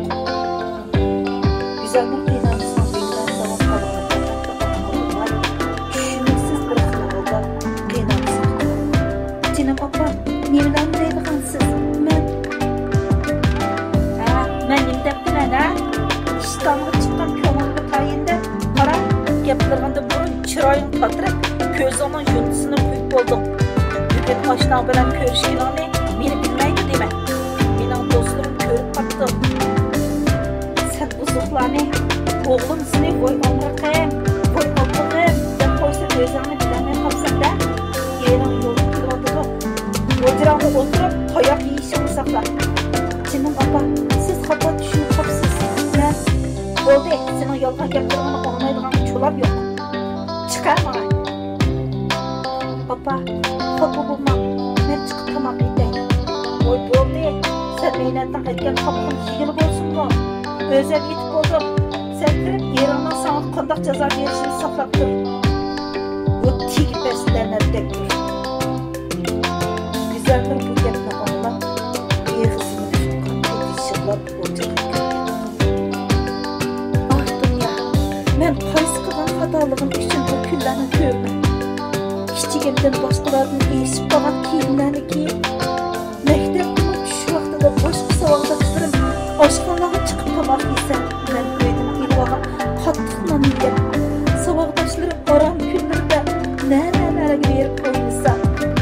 Güzel bir qiynalishdan bilan davom qilmoqda. Tushunsiz bir holda qiynalishdi. "Jinim opa, nimadan deydigansiz? Men nima debman-a? İştahga chiqqan ko'nglimga tayinda, qara, gapirganda burun chiroying totirib, ko'zimning yuntisini quyib bo'ldim. Bugun oshna bilan ko'rishganingni meni bilmaydi dema. Mening do'stlarim ko'rib qopti. Sen buzuqlarni, o'g'lim seni voy omraqim, voy opog'im deb qo'ysa o'zingni bilmay qolsan-da, yening yo'lga kelyotdi. O'tirangda o'tirib, toyoq yeyishingni saqla. Jinim opa, siz xato tushunib qopsiz. Bo'ldi, sening yolg'on gaplarni olmaydigan cho'lab yo'q. Chiqar mana. Opa, xato bo'lma. Men chiqib tamom etay. Voy bo'ldi, sen mehnatdan qaytgan qopqin yigili bo'lsinmi? O'zim yetib bo'ldim. Sen kirib, eringning sana qandoq jazo berishini saqlab tur. Bu tegib beslanadek tur. Go'zal bir bu gapni anglab, yig'isini tutgan ishqilab o'tirdi. Men qaysi qilgan xatoligim uchun bu kunlarni ko'rdim. Kichigimdan boshqalardan esib qolgan kiyimlarni kiyib, maktabga tush vaqtida boshqa savoldoshlarım oshxonaga chiqib tomoq yesa, men uydan ilvaga qattiq non yeb, savoldoshlarım orom kunlarda naraga berib qo'yilsa,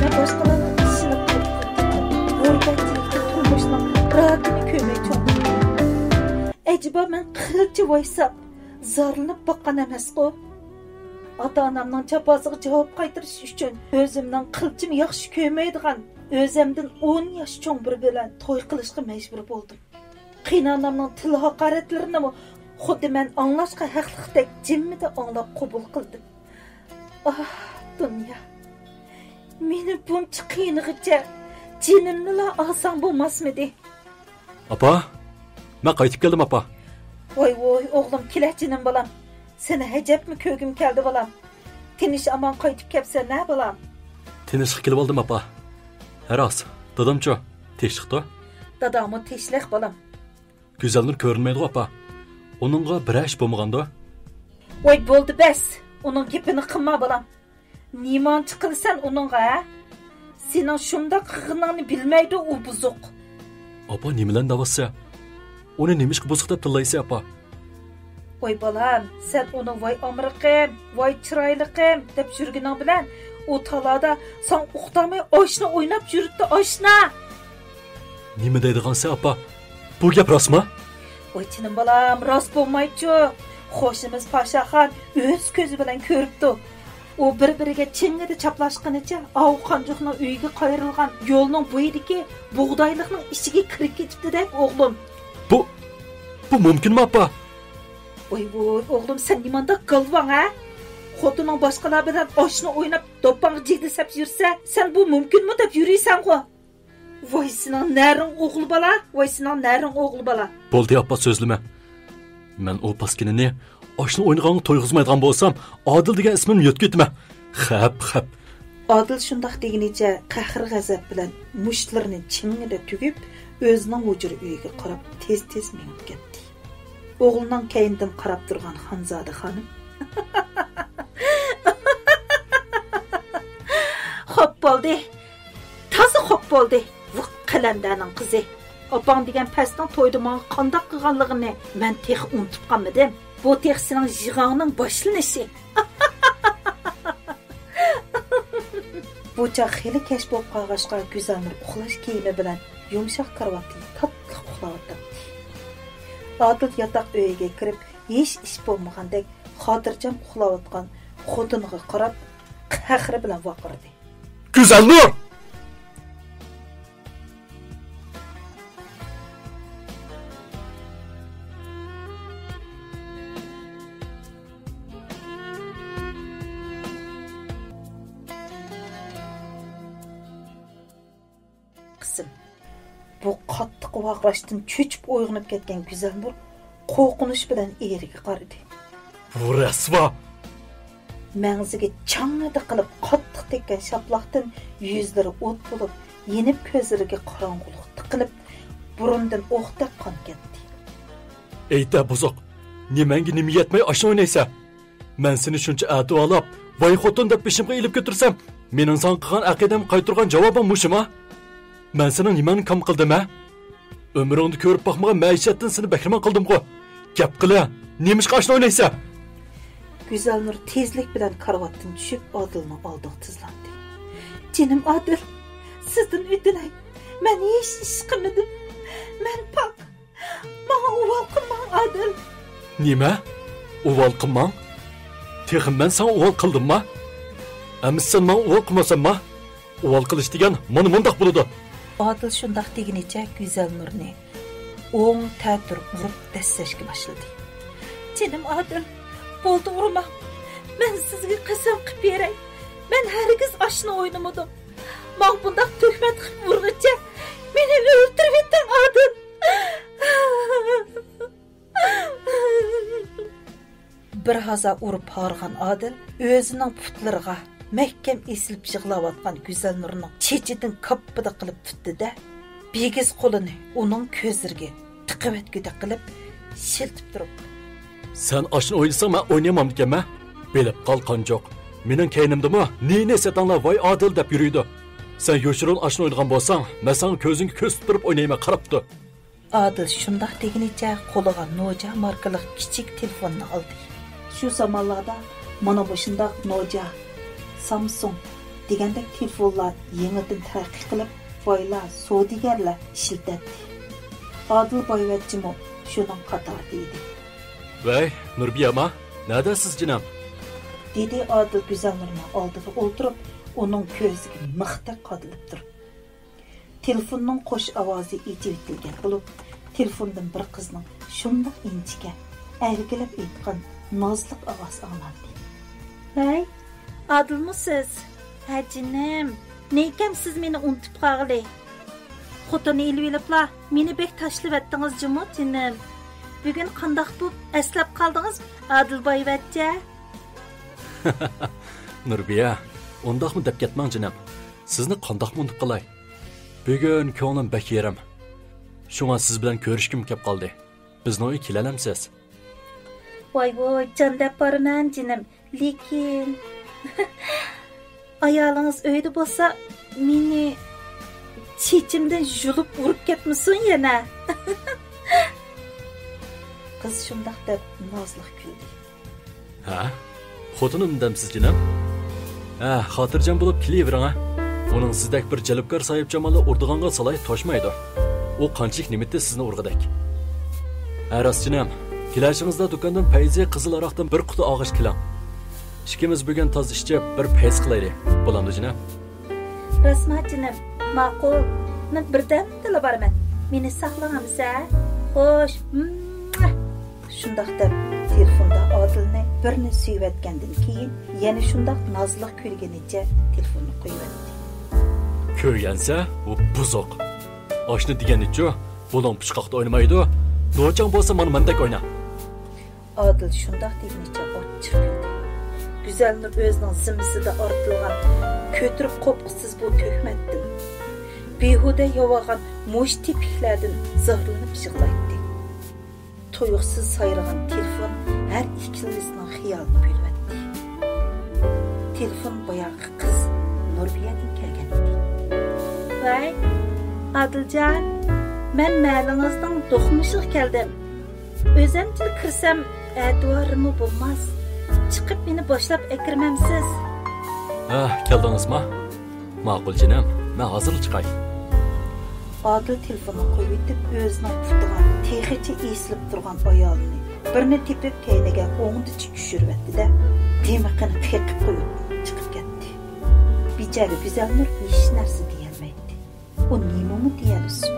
men boshqalarning ishini qilib, g'urbatchilikda turmushning rohatini ko'rmay cho'mdim. Acaba men qilchi voysab zarlanib boqqan emas-ku. Ota-onamning chaposiga javob qaytarish uchun o'zimning qilchim yaxshi ko'rmaydigan, o'zimdan 10 yosh cho'ng bir bilan to'y qilishga majbur bo'ldim. Qiynonamning til haqoratlarini xuddi men anglashga haqliqdek jimmida anglab qabul qildim. Dunyo. Meni buncha qiynig'icha jinimni olsang bo'lmasmidi? Opa, men qaytib keldim opa. Voy, o'g'lim, kelajinin balam. Seni hajabmi ko'gim keldi balam. Tinish amon qaytib kelsa ne bolam? Tinchlik kelib oldim apa. Haras, dadamcho, tinchlikda. Dadamı tinchlik bolam. Güzelnur ko'rinmaydi apa. Onunğa bir ish bo'lmaganda. Voy bo'ldi bas. Onun gapini qilma bolam. Nimanchi qilsan onunğa? Sening shunda qilganingni bilmaydi u buzuq. Apa nimadan davassa? Uni nimish buzuq deb tillaysa apa? Voy bolam, sen onu voy omriqim, voy chiroyliqim deb yurgining bilan o talada sen uqtamay oshna o'ynab yuribdi oshna. Nima deydigansa apa? Bu gap rostmi? Voy chinim bolam, rost bo'lmaydi. Xo'shimiz Pashaxon o'z ko'zi bilan ko'ribdi. O bir-biriga chingida chaplashganicha Avqanjuqning uyiga qayrilgan yo'lning bo'yidagi bug'doyliqning ichiga kirib ketibdi deb o'g'lim. Bu mumkinmi apa? Voy o'g'lim sen nimanda qilvan ha? Xotining boshqalar bilan oshni o'ynab do'ppang jigdisab yursa, sen bu mumkinmi deb yuriysan-ku. Voy sening naring o'g'il bola, voy sening naring o'g'il bola. Bo'ldi apa so'zlama. Men o paskinini oshni o'ynaganga to'yg'izmaydigan bo'lsam, Odil degan ismimni yo'tkitma. Xap. Odil shundoq deginicha qahr g'azab bilan mushtlarini chingida tugib, o'zining hujur uyiga qarab tez minib ketdi. O'g'lining kayindan qarab turgan Xonzoda xonim xo'p bo'ldi. Toza xo'p bo'ldi. Bu qalandaning qizi. Opang degan pasdan to'yda menga qandoq qilganligini men tex unutib qolmadim. Bu tex sening yig'oning boshlanishi. Bu chaq xili kesh bo'lib qolg'ashqa Güzelnur uxlash kiyimi bilan yumshoq karvatda tatlı uxlayotdi. Odil yotoq uyiga kirib, hech ish bo'lmagandek xotirjam uxlayotgan xotiniga qarab qahri bilan vaqirdi. Güzelnur! Bu qattiq vaqrashdan cho'chib uyg'onib ketgan Güzelnur qo'rqinish bilan eriga qaradi. Bu rasvo. Mangziga chang'ida qilib qattiq tekkan shaploqdan yuzlari o't bo'lib, yenib ko'zlariga qorong'ulik tiqilib, burundan o'qdab qon ketdi. Eyta buzuq, nimanga nima yetmay oshna o'ynaysa? Men seni shuncha a'tolab, voy xotin deb beshimga ilib ko'tirsam, mening san qilgan aqidam qaytirgan javobim mushima? Men sening nimani kam qildim ha? Ömrüngni ko'rib baxmagan maishatdan seni bahramand qildim-ku. Gap qila, nemish oshna o'ynaysa? Güzelnur tezlik bilan karvatdan tushib Odilning oldiga tizlandi. Jinim Odil, sizdan o'tinay. Men hech ish qilmadim. Men pok. Menga uval qilmang Odil. Nima? Uval qilmang? Texim men sana uval qildimmi? Ammo sen menga uval qilmasanmi? Uval qilish degan mana bundoq bo'ladi. Odil shundoq deginicha Güzelnurni o'ng ta'tir urib dassashga boshladi. Jinim Odil, bo'ldi urma. Men sizga qasam qilib beray. Men hargiz oshna o'ynamadim. Men bundoq tuhmat qilib urg'icha meni o'ldirib etding Odil. Bir haza urib hargan Odil o'zining putlariga mahkam esilib yig'layotgan Güzelnurning chechidan kappida qilib tutdi-da, begiz qo'lini uning ko'zlariga tiqavatgida qilib shiltib turib. Sen oshna o'ynasang men o'ynayman ekanman. Bilib qol qanjoq. Mening kaynimdimi? Neni setanlar voy Odil deb yuriydi. Sen yo'shirin oshna o'ynagan bo'lsang, men senga ko'zingga ko'z tutib o'ynayman qarabdi. Odil shundoq deginicha qo'liga Noja markali kichik telefonni oldi. Shu zamonlarda mana bu shundoq Noja, Samsung degandek telefonlar yangidan taraqqiy qilib, foylar, savdogarlar ishlatdi. Odil boyvachchimi shuning qatorida edi. Vay, Nurbiyama, neredesiz jinam? Dedi Odil Güzelnurning oldida o'tirib, uning ko'ziga mixtaq qadilib turib. Telefonning qo'sh ovozi ejitilgan bo'lib, telefondan bir qizning shundoq inchika, ergilab aytgan nozliq ovoz anglandi. "Hey, Odilmisiz? Ha jinim, nekam siz meni unutib qolg'ili? Xotini elib-elibla meni bek tashlab etdingiz jimo jinim. Bugun qandoq bo'lib eslab qoldingiz Odilboyvachcha?" Nurbiya, undaqmı deb ketmang jinam. Sizni qandaqmı unutib qilay? Bugun ko'nglim bak yerim. Shunga siz bilan ko'rishkim kelib qoldi. Bizni uy kelalamsiz? Voy, can deb boraman jinim. Lekin ayolınız uyda bo'lsa, meni chechimdan yulib urib ketmasin yana. Qiz shundaq deb nozliq kuldi. Ha? Xotinim demsiz jinam? Ha, xotirjam bo'lib kelavering ha. Uning sizdek bir jalbkor soyibchamonlar urdig'anga salay toshmaydi. U qanchalik nimitda sizni urg'idak. Ha, rostchinam, kelashingizda do'kondan payzi qizil aroqdan bir quti og'ish kilang. İkimiz bugün toz ichib bir payz qilaylik. Bo'lamdi jinam? Rasmatchinim, ma'qul. Men birdan tili borman. Meni saqlanamsa? Xo'sh. Shundaq deb telefonda Odilni birini suyayotgandan keyin yana shundaq nozliq kulganicha telefonni qo'yibdi. Ko'rgansa, u buzoq. Oshni deganicha, bo'lon puchqoqda o'ynamaydi. No'chang bo'lsa mendek o'yna. Odil shundaq deganicha ochirdi. Güzelnur özünün zimmisida ortilgan, kötürüp qopqisiz bu töhmettin. Behuda yavagan moş tipiklerden zahırlanıp yığlaydı. Toyuqsuz sayragan telefon her ikilimizin xiyalını bölüvetti. Telefon bayağı kız Nurbiyadan kelgendi. Vay, Adilcan, men məhəllənizdən doxmuşuq keldim. Özəmtil kirsem duvarımı bulmaz. Çıkıp beni boşlap ekirmemsiz. Keldiniz mi? Ma'qul jinam, men hozir chiqay. Adil telefonu qo'yib o'zining putiga texicha esilib turgan ayolini birini tepib kayniga o'ngdichi tushiribdi-da, demiqini qiqib qo'yib chiqib ketdi. Bichara Güzelnur hech narsa deyolmaydi. U nimami deyalisin?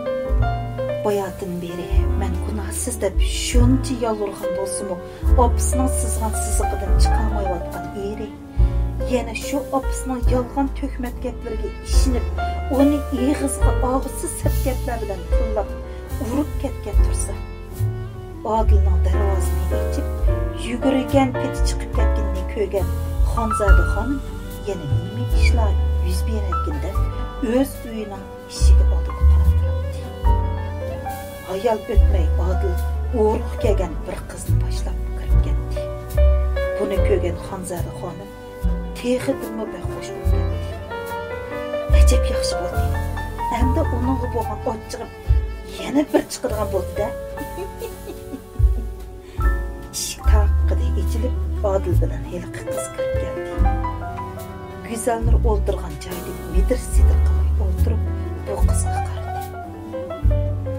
Bayatın beri men gunohsiz deb shuncha yolg'irgan bo'lsa-mu, opisining sizgan siziqidan chiqolmayotgan eri yana shu opisining yolg'on töhmet gaplariga ishinib, uni eg'izga og'izsiz sap gaplar bilan tillab urib ketgan tursa, Odilning darvozasini ochib, yugurgan peti chiqib ketganini ko'rgan Xonzoda xonim yana nima ishlar yuz berayotganda o'z uyining eshigi oldiga qarab turibdi. Hayal o'tmay Odil o'ruq kelgan bir qizni boshlab kirib ketdi. Buni ko'rgan Xonzoda xonim texidimi baxo'sh bo'ldi. Ajab yaxshi bo'ldi. Hamda uningga bo'lgan ochchig'im yana bir chiqirgan bo'ldi-da. Eshik taqqida ichilib, Odil bilan heliqi qiz kirib keldi. Güzelnur o'ldirgan joyda midir-sidir qilmay o'tirib, bu qizga qaradi.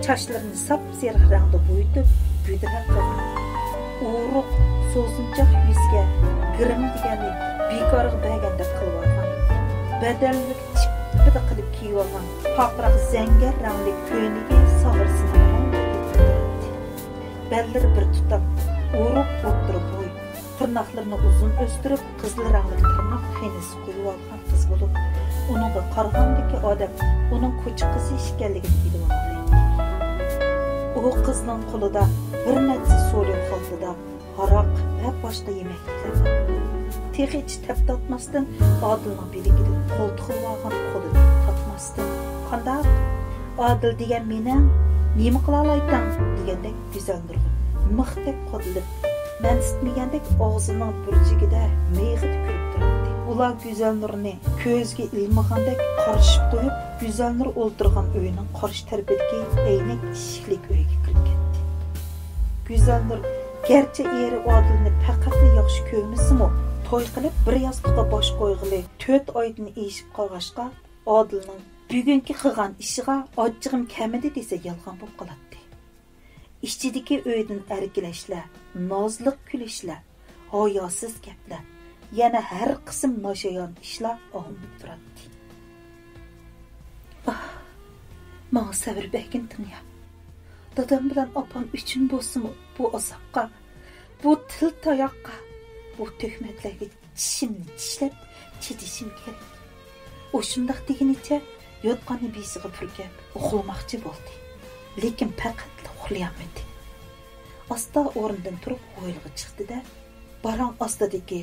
Çaşlarını sap-siyah rangda boyutib, güdürab qo'ygan. O'ruq so'zinchoq yuzga girim degani bekorga baganda qilib olgan. Badallik chipida qilib kiyib olgan. Paqroq zangar rangli ko'yniga sog'irsini oldi. Bellari bir tutab, o'ruq o'tirib qo'y. Tırnaqlarini uzun o'stirib, qizil rangli tırnaq xenisi qo'yib olgan qiz bo'lib, uningga qaragandagi odam uning ko'chi qizi ekanligini bilib oldi. O qizning qo'lida bir necha so'lim xaltada haraq va boshqa yemeklar bor. Texich taptatmasdan Odilning beligidan qo'l tiqib olgan qo'lini tatmasdan qandaq Odil degan meni nima qila olaysan degandek Güzelnur mixdek qo'dilib mansitmagandek og'zining burchigida meyg'it kulib turibdi. Ular Güzelnurni ko'zga ilmagandek qarshib qo'yib, Güzelnur o'ldirgan uyining qarshi tarafidagi aynak eshiklik uyga kirib ketdi. Güzelnur garchi eri Odilni faqatli yaxshi ko'rmasa-mu, to'y qilib bir yostiqqa bosh qo'yg'ili 4 oydan eshib qolg'ashqa Odilning bugungi qilgan ishiga ochchig'im kamidi desa yolg'on bo'lib qoladi. İşçidiki öydən ərgilashlar, nozliq kulishlar, hayosiz gaplar, yana har qism noshayon ishlar olinib turadi. Manga sabr bergin dunya. Dadam bilan opam uchun bo'lsa-mu, bu azobqa, bu til tayoqqa, bu töhmetlarga tishimni tishlab, chidishim kerak. O shundoq degunicha yotqani besiga purkab, uxlamoqchi bo'ldi. Lekin faqat uxlayolmadi. Asta o'rnidan turib o'yilg'i chiqdi-da, barang ostidagi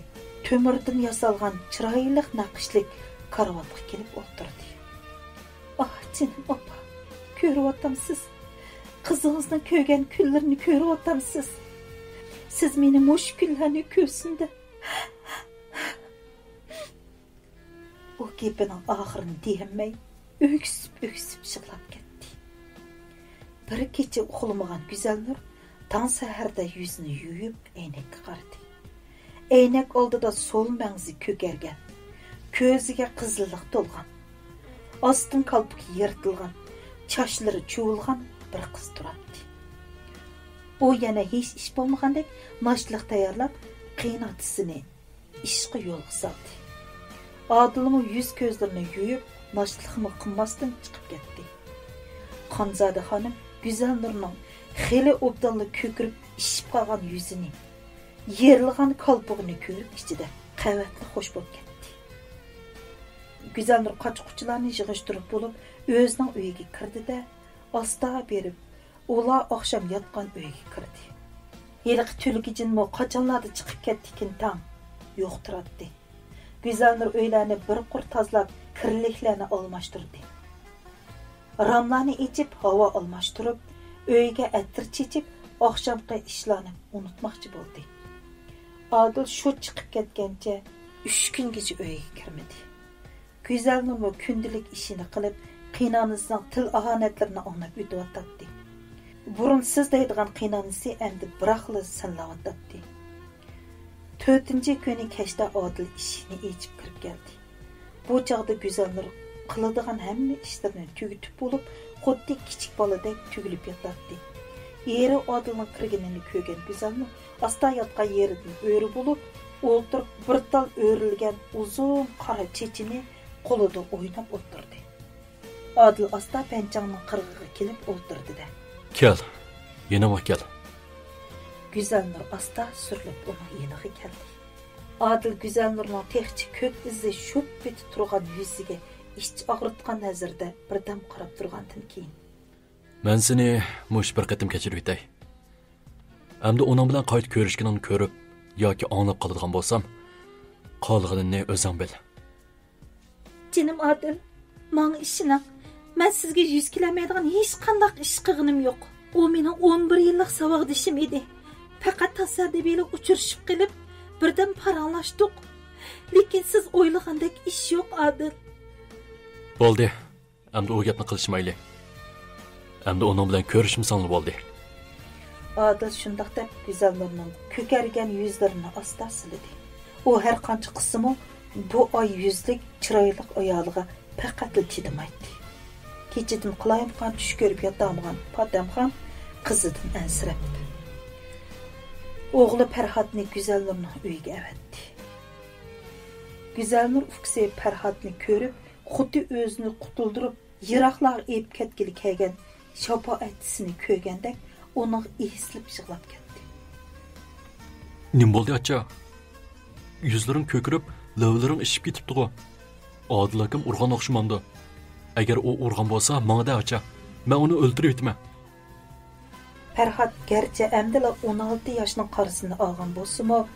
tömürden yasalgan çıraylık naqışlik karavatga kelip oturdu. Ah canım opa, körüp otamsiz. Kızınızın köygen küllerini körüp otamsiz. Siz meni muş küllerini körsünde. O gepinin ahırını diyemey, öksüp şıqlap ketdi. Bir kecha uxlamagan Güzelnur taң saharda yüzünü yuyup eynekka qaradi. Eynek oldida sol mangzi kökergen, ko'ziga qizillik to'lgan, ostun kalpuk yirtilgan, chochlari chuvilgan bir qiz turardi. O yana hech ish bo'lmagandek noshliq tayyorlab, qiynatisini ishqi yo'lga soldi. Adilmi yüz ko'zlarini yuyib, noshliqni qilmasdan chiqib ketdi. Xonzoda xonim Güzelnurning xeli obdonli ko'kirib ishib qolgan yuzini, yerilgan kalpug'ini ko'rib ichida qavatli xo'sh bo'lib ketdi. Güzelnur qochquchilarni yig'ishtirib bo'lib, o'zining uyiga kirdi-da, asta berib, ular oqshom yotgan uyiga kirdi. Yiliq tulgijinmi qachonlarda chiqib ketdikin tang yo'q turadi. Güzelnur uylarni bir qur tozlab, kirliklarni almashtirdi. Ramlarni ichib, havo almashtirib, uyga atir chechib, oqshomqi ishlarni unutmoqchi bo'ldi. Adil shu chiqib ketgancha 3 kungacha uyga kirmadi. Güzelnur kundalik ishini qilib, qiynonisining til ahonatlarini anglab o'tyapti. Burunsiz deydigan qiynonisi endi biroqli sanlayapti. 4-kuni kechda Adil ishini echib kirib keldi. Bu chaqda Güzelnur qiladigan hamma ishlarni tugitib bo'lib, xuddi kichik boladek tugilib yotadi. Eri Adilning kirganini ko'rgan Güzelnur asta yotgan yeridan o'ri bo'lib, o'ltirib bir tal o'rilgan uzun qora chechini qo'lida o'ynab o'tirdi. Adil asta penchangning qirg'iga kelib o'tirdi-da. Kel, yanama kel. Güzelnur asta surilib uning yeniga keldi. Adil Güzelnurning texchi ko'k izi sho'p beti turgan yuziga ish og'ritgan nazarda birdam qarab turgandan keyin men seni mush bir qatim kechirib o'tay. Endi uning bilan qayt ko'rishganini ko'rib yoki anglab qoladigan bo'lsam, qolganini o'zing bil. Jinim Adil, men ishini men sizga 100 kilometrdan hech qanday ish qilganim yo'q. U mening 11 yillik savodishim edi. Faqat tasaddibiyle uçuruşup qilib, birden paranlaştık. Lekin siz o'ylagandek ish yo'q, Adil. Bo'ldi. Endi o gapni qilishmayli. Endi uning bilan ko'rishimsanli bo'ldi. Adil shundoq deb Güzelnurning ko'kargan yuzlarini asta siladi. U har qancha qismi bu oy yuzlik chiroyli ayoliga faqat chidamaydi. Kechidan qilayimqan tush ko'rib yotamgan Fatamxon qizidan ansirabdi. Oğlu Ferhatni Güzelnurning uyiga avatdi. Güzelnur uksi Ferhatni ko'rib, xuddi o'zini qutuldirib, yiroqlar ep ketgili kelgan shafoatisini ko'rgandek, uning eslib yig'lab ketdi. Nim bo'ldi acha? Yuzlaring ko'kirib, lavlaring ishib ketibdi-ku. Adil akam urgan o'xshamamdi. Agar u urgan bo'lsa, menga acha. Men uni o'ldirib etman. Ferhat gerçi emdila 16 yaşının qarısını alğan bolsa-mu,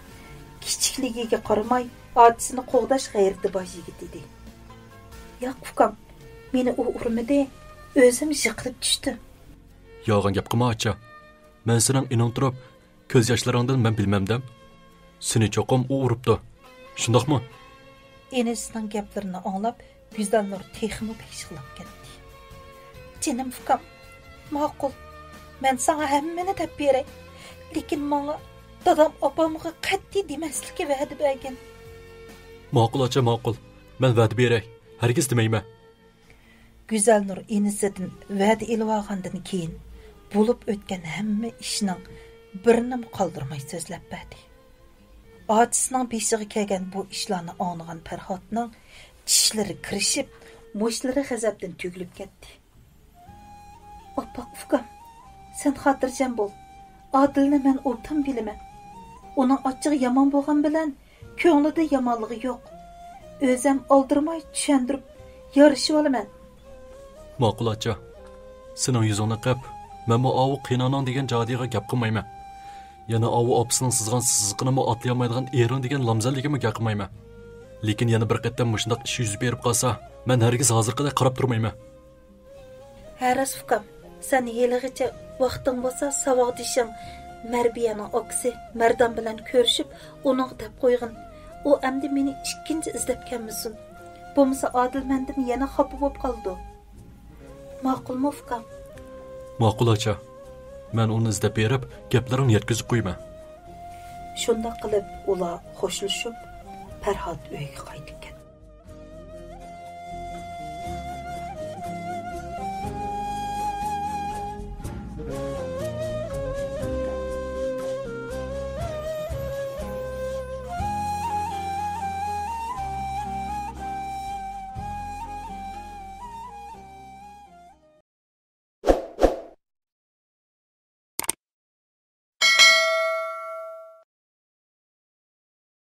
kichikligiga qaramay, atisini qo'g'dash g'ayrati bor yigit edi. Yo'q, ukam, meni u urmadi, o'zim yiqilib tushdim. Yolg'on gap qilma acha. Men sening ining turib, ko'z yoshlaringdan men bilmamdam. Seni cho'qim u uribdi. Shundaqmi? Enisining gaplarini anglab, Güzelnur texmi peshqilib ketdi. Jinim ukam, ma'qul. Men sana hemmeni deb beray. Lekin menga dadam opamga qat'iy demaslikka va'da bergan. Ma'qul acha, ma'qul. Men va'da beray. Hargiz demayman. Güzelnur enisidan va'da elib olgandan keyin bo'lib o'tgan hamma ishning birini qoldirmay so'zlab berdi. Otisining beshiga kelgan bu ishlarni anglagan Farhodning tishlari kirishib, mushlari g'azabdan tugilib ketdi. Opa, ukam, sen xotirjam bo'l. Adilni men o'bdan bilaman. Uning ochiq yomon bo'lgan bilan ko'nglida yomonligi yo'q. O'zim oldirmay tushundirib yarashib olaman. Ma'qul acha. Sening yuzingni qap, men bu ovu qiynonang degan jodiga gap qilmayman. Yana avu opisining sizgan sızqınımı atlayamaydigan erin degan lamzalligimni gaqmayman. Lekin yana bir qattam mushundaq ish yuz berib qolsa, men hargiz hozirgidek qarab turmayman. Haras ukam, sen heligicha vaqting bo'lsa savoqdishing Marbiyaning oksi Mardan bilan ko'rishib, uning deb qo'ygin. U endi meni ikkinchi izlab kelmasin. Bo'lmasa Odil mendan yana xafa bo'lib qoldi. Ma'qulmi ukam? Ma'qul acha. Men uni izlab berib, gaplarimni yetkazib qo'yman. Shunda qilib ular xo'shlashib, Farhod uyiga qaytdi.